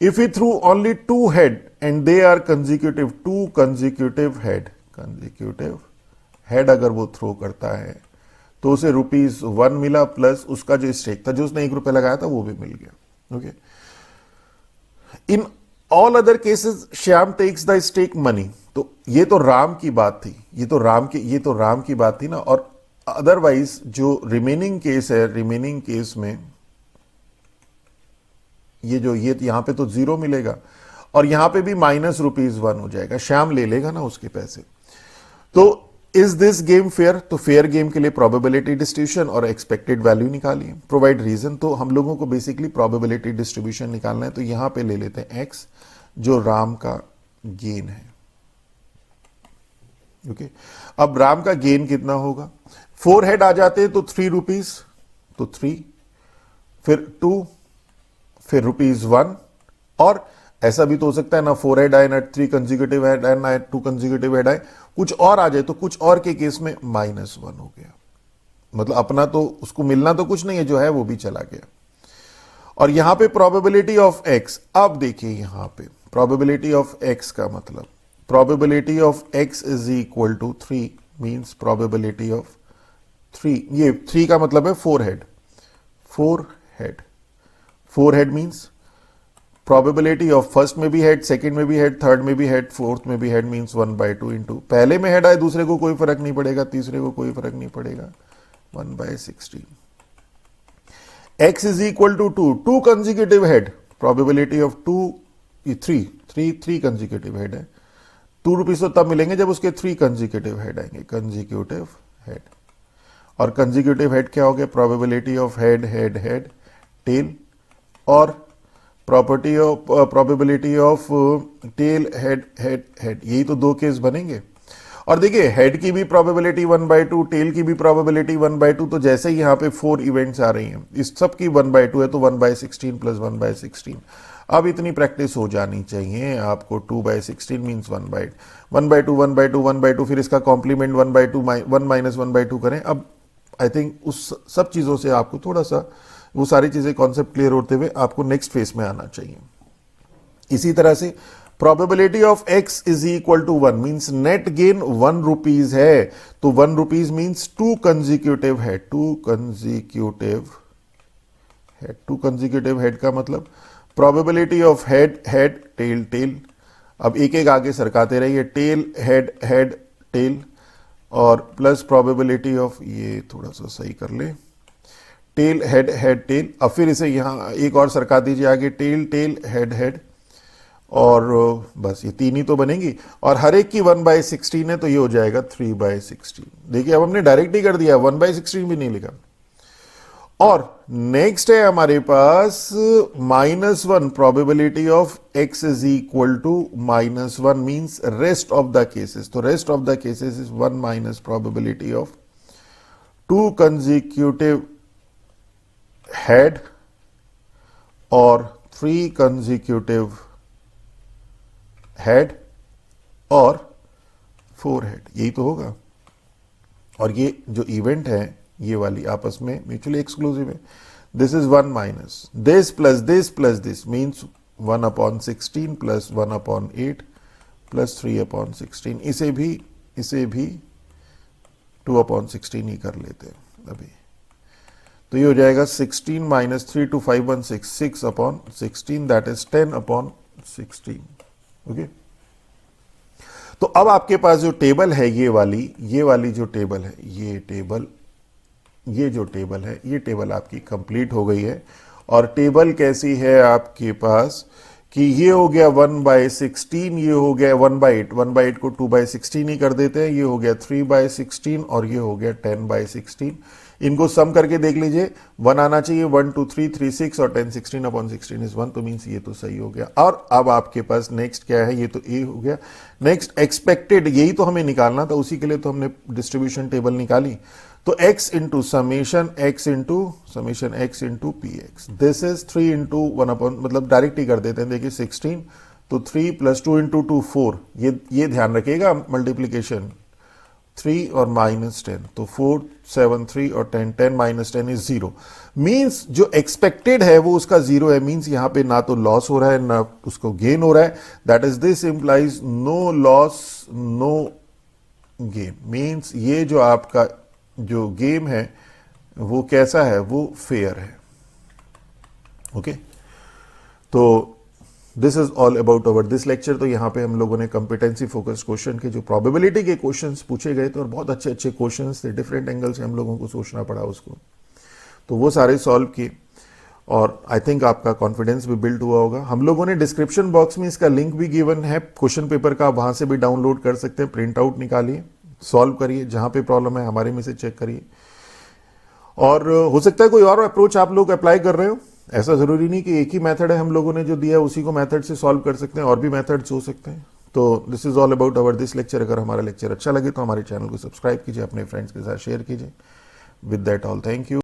If he throw only 2 head and they are consecutive, 2 consecutive head अगर वो थ्रो करता है तो उसे ₹1 मिला प्लस उसका जो स्टेक था, जो उसने ₹1 लगाया था, वो भी मिल गया। Okay, in all other cases Shyam takes the stake money. तो ये तो राम की बात थी, ये तो राम की बात थी ना। और अदरवाइज जो रिमेनिंग केस है, रिमेनिंग केस में ये यहां पे तो 0 मिलेगा और यहां पे भी -1 हो जाएगा, श्याम ले लेगा ना उसके पैसे। तो इज दिस गेम फेयर, तो फेयर गेम के लिए प्रोबेबिलिटी डिस्ट्रीब्यूशन और एक्सपेक्टेड वैल्यू निकालिए। प्रोवाइड रीजन, तो हम लोगों को बेसिकली प्रोबेबिलिटी डिस्ट्रीब्यूशन निकालना है, तो यहां पे ले लेते हैं x, जो राम का गेन है। ओके, अब राम का गेन कितना होगा, 4 हेड आ जाते हैं तो ₹3, तो 3, फिर 2, फिर ₹1। और ऐसा भी तो हो सकता है ना 4 हेड आए, ना 3 कंजिक्यूटिव हेड आए, ना 2 कंजिक्यूटिव हेड आए, कुछ और आ जाए, तो कुछ और के केस में -1 हो गया। मतलब अपना तो उसको मिलना तो कुछ नहीं है, जो है वो भी चला गया। और यहां पे प्रोबेबिलिटी ऑफ x, अब देखिए यहां पे प्रोबेबिलिटी ऑफ x का मतलब, probability of x is equal to 3, means probability of 3, ये 3 का मतलब है 4 head, 4 head means probability of first में भी हेड, सेकंड में भी हेड, थर्ड में भी हेड, फोर्थ में भी हेड, मीन्स 1/2 इंटू पहले में हेड आए, दूसरे को कोई फर्क नहीं पड़ेगा, तीसरे को कोई फर्क नहीं पड़ेगा, 1/16। x is equal to 2 consecutive head, probability of 3 consecutive head है, ₹2 तो तब मिलेंगे जब उसके 3 कंजिक्यूटिव हेड आएंगे, कंजिक्यूटिव हेड। और कंजिक्यूटिव हेड क्या हो गया, प्रोबेबिलिटी ऑफ हेड टेल, और probability of tail head head head, यही तो दो केस बनेंगे। और देखिए हेड की भी प्रोबेबिलिटी 1/2, टेल की भी प्रोबेबिलिटी 1/2, तो जैसे ही यहाँ पे 4 इवेंट्स आ रही हैं, इस सब की 1/2 है, तो 1/16 प्लस 1/16। अब इतनी प्रैक्टिस हो जानी चाहिए आपको। 2/16 मीन्स 1/2, 1/2, 1/2, फिर इसका कॉम्प्लीमेंट 1/2, 1 माइनस 1/2 करें। अब आई थिंक उस सब चीज़ों से आपको थोड़ा सा वो सारी चीज़ें कॉन्सेप्ट क्लियर होते हुए आपको नेक्स्ट फेज में आना चाहिए। इसी तरह से probability of x is equal to 1 means net gain 1 rupees है, तो 1 rupees means 2 consecutive head, 2 consecutive head का मतलब probability of head head tail tail. अब एक एक आगे सरकाते रहिए, टेल हेड हेड टेल, और प्लस प्रोबेबिलिटी ऑफ, ये थोड़ा सा सही कर ले, टेल हेड हेड टेल। अब फिर इसे यहां एक और सरका दीजिए आगे, टेल टेल हेड हेड, और बस ये 3 ही तो बनेंगी, और हर एक की 1/16 है, तो ये हो जाएगा 3/16। देखिए अब हमने डायरेक्ट ही कर दिया, 1/16 भी नहीं लिखा। और नेक्स्ट है हमारे पास -1, probability of x is equal to -1 means rest of the cases, तो rest of the cases is 1 minus probability of 2 consecutive head और 3 कंजिक्यूटिव हेड और 4 हेड, यही तो होगा। और ये जो इवेंट है ये वाली आपस में म्यूचुअली एक्सक्लूसिव है। This is 1 minus this plus this means 1/16 plus 1/8 plus 3/16। इसे भी 2/16 ही कर लेते हैं अभी, तो ये हो जाएगा 16 minus 3 to 516, 6/16, that is 10/16। Okay, तो अब आपके पास जो टेबल है ये वाली जो टेबल है, ये जो टेबल है, ये टेबल आपकी कंप्लीट हो गई है। और टेबल कैसी है आपके पास कि ये हो गया 1/16, ये हो गया 1/8, 1/8 को 2/16 ही कर देते हैं, ये हो गया 3/16 और ये हो गया 10/16। इनको सम करके देख लीजिए, 1 आना चाहिए, 1 2 3 3 6 और 10 16/16 इज 1, तो मीन्स ये तो सही हो गया। और अब आपके पास नेक्स्ट क्या है, ये तो ए हो गया। नेक्स्ट एक्सपेक्टेड, यही तो हमें निकालना था, उसी के लिए तो हमने डिस्ट्रीब्यूशन टेबल निकाली। तो x into summation x into P x, this is 3 into 1 मतलब डायरेक्ट ही कर देते हैं। देखिए 16, तो 3 प्लस 2 इंटू 2 4, ये ध्यान रखिएगा मल्टीप्लीकेशन, 3 और -10, तो 4 7 3 और 10, 10 माइनस 10 इज 0। मीन्स जो एक्सपेक्टेड है वो उसका 0 है, मीन्स यहां पे ना तो लॉस हो रहा है ना उसको गेन हो रहा है। That is this implies no loss no gain, means ये जो आपका जो गेम है वो कैसा है, वो फेयर है। ओके, तो this is all about our this lecture. तो यहां पे हम लोगों ने कॉम्पिटेंसी फोकस्ड क्वेश्चन के जो प्रोबेबिलिटी के क्वेश्चंस पूछे गए थे, और बहुत अच्छे अच्छे क्वेश्चंस थे, डिफरेंट एंगल से हम लोगों को सोचना पड़ा उसको, तो वो सारे सॉल्व किए। और आई थिंक आपका कॉन्फिडेंस भी बिल्ड हुआ होगा। हम लोगों ने डिस्क्रिप्शन बॉक्स में इसका लिंक भी गिवन है क्वेश्चन पेपर का, वहां से भी डाउनलोड कर सकते हैं, प्रिंट आउट निकालिए, सॉल्व करिए, जहां पे प्रॉब्लम है हमारे में से चेक करिए। और हो सकता है कोई और अप्रोच आप लोग अप्लाई कर रहे हो, ऐसा जरूरी नहीं कि एक ही मेथड है हम लोगों ने जो दिया उसी को मेथड से सॉल्व कर सकते हैं, और भी मेथड्स हो सकते हैं। तो this is all about our this lecture. अगर हमारा लेक्चर अच्छा लगे तो हमारे चैनल को सब्सक्राइब कीजिए, अपने फ्रेंड्स के साथ शेयर कीजिए। With that all, thank you.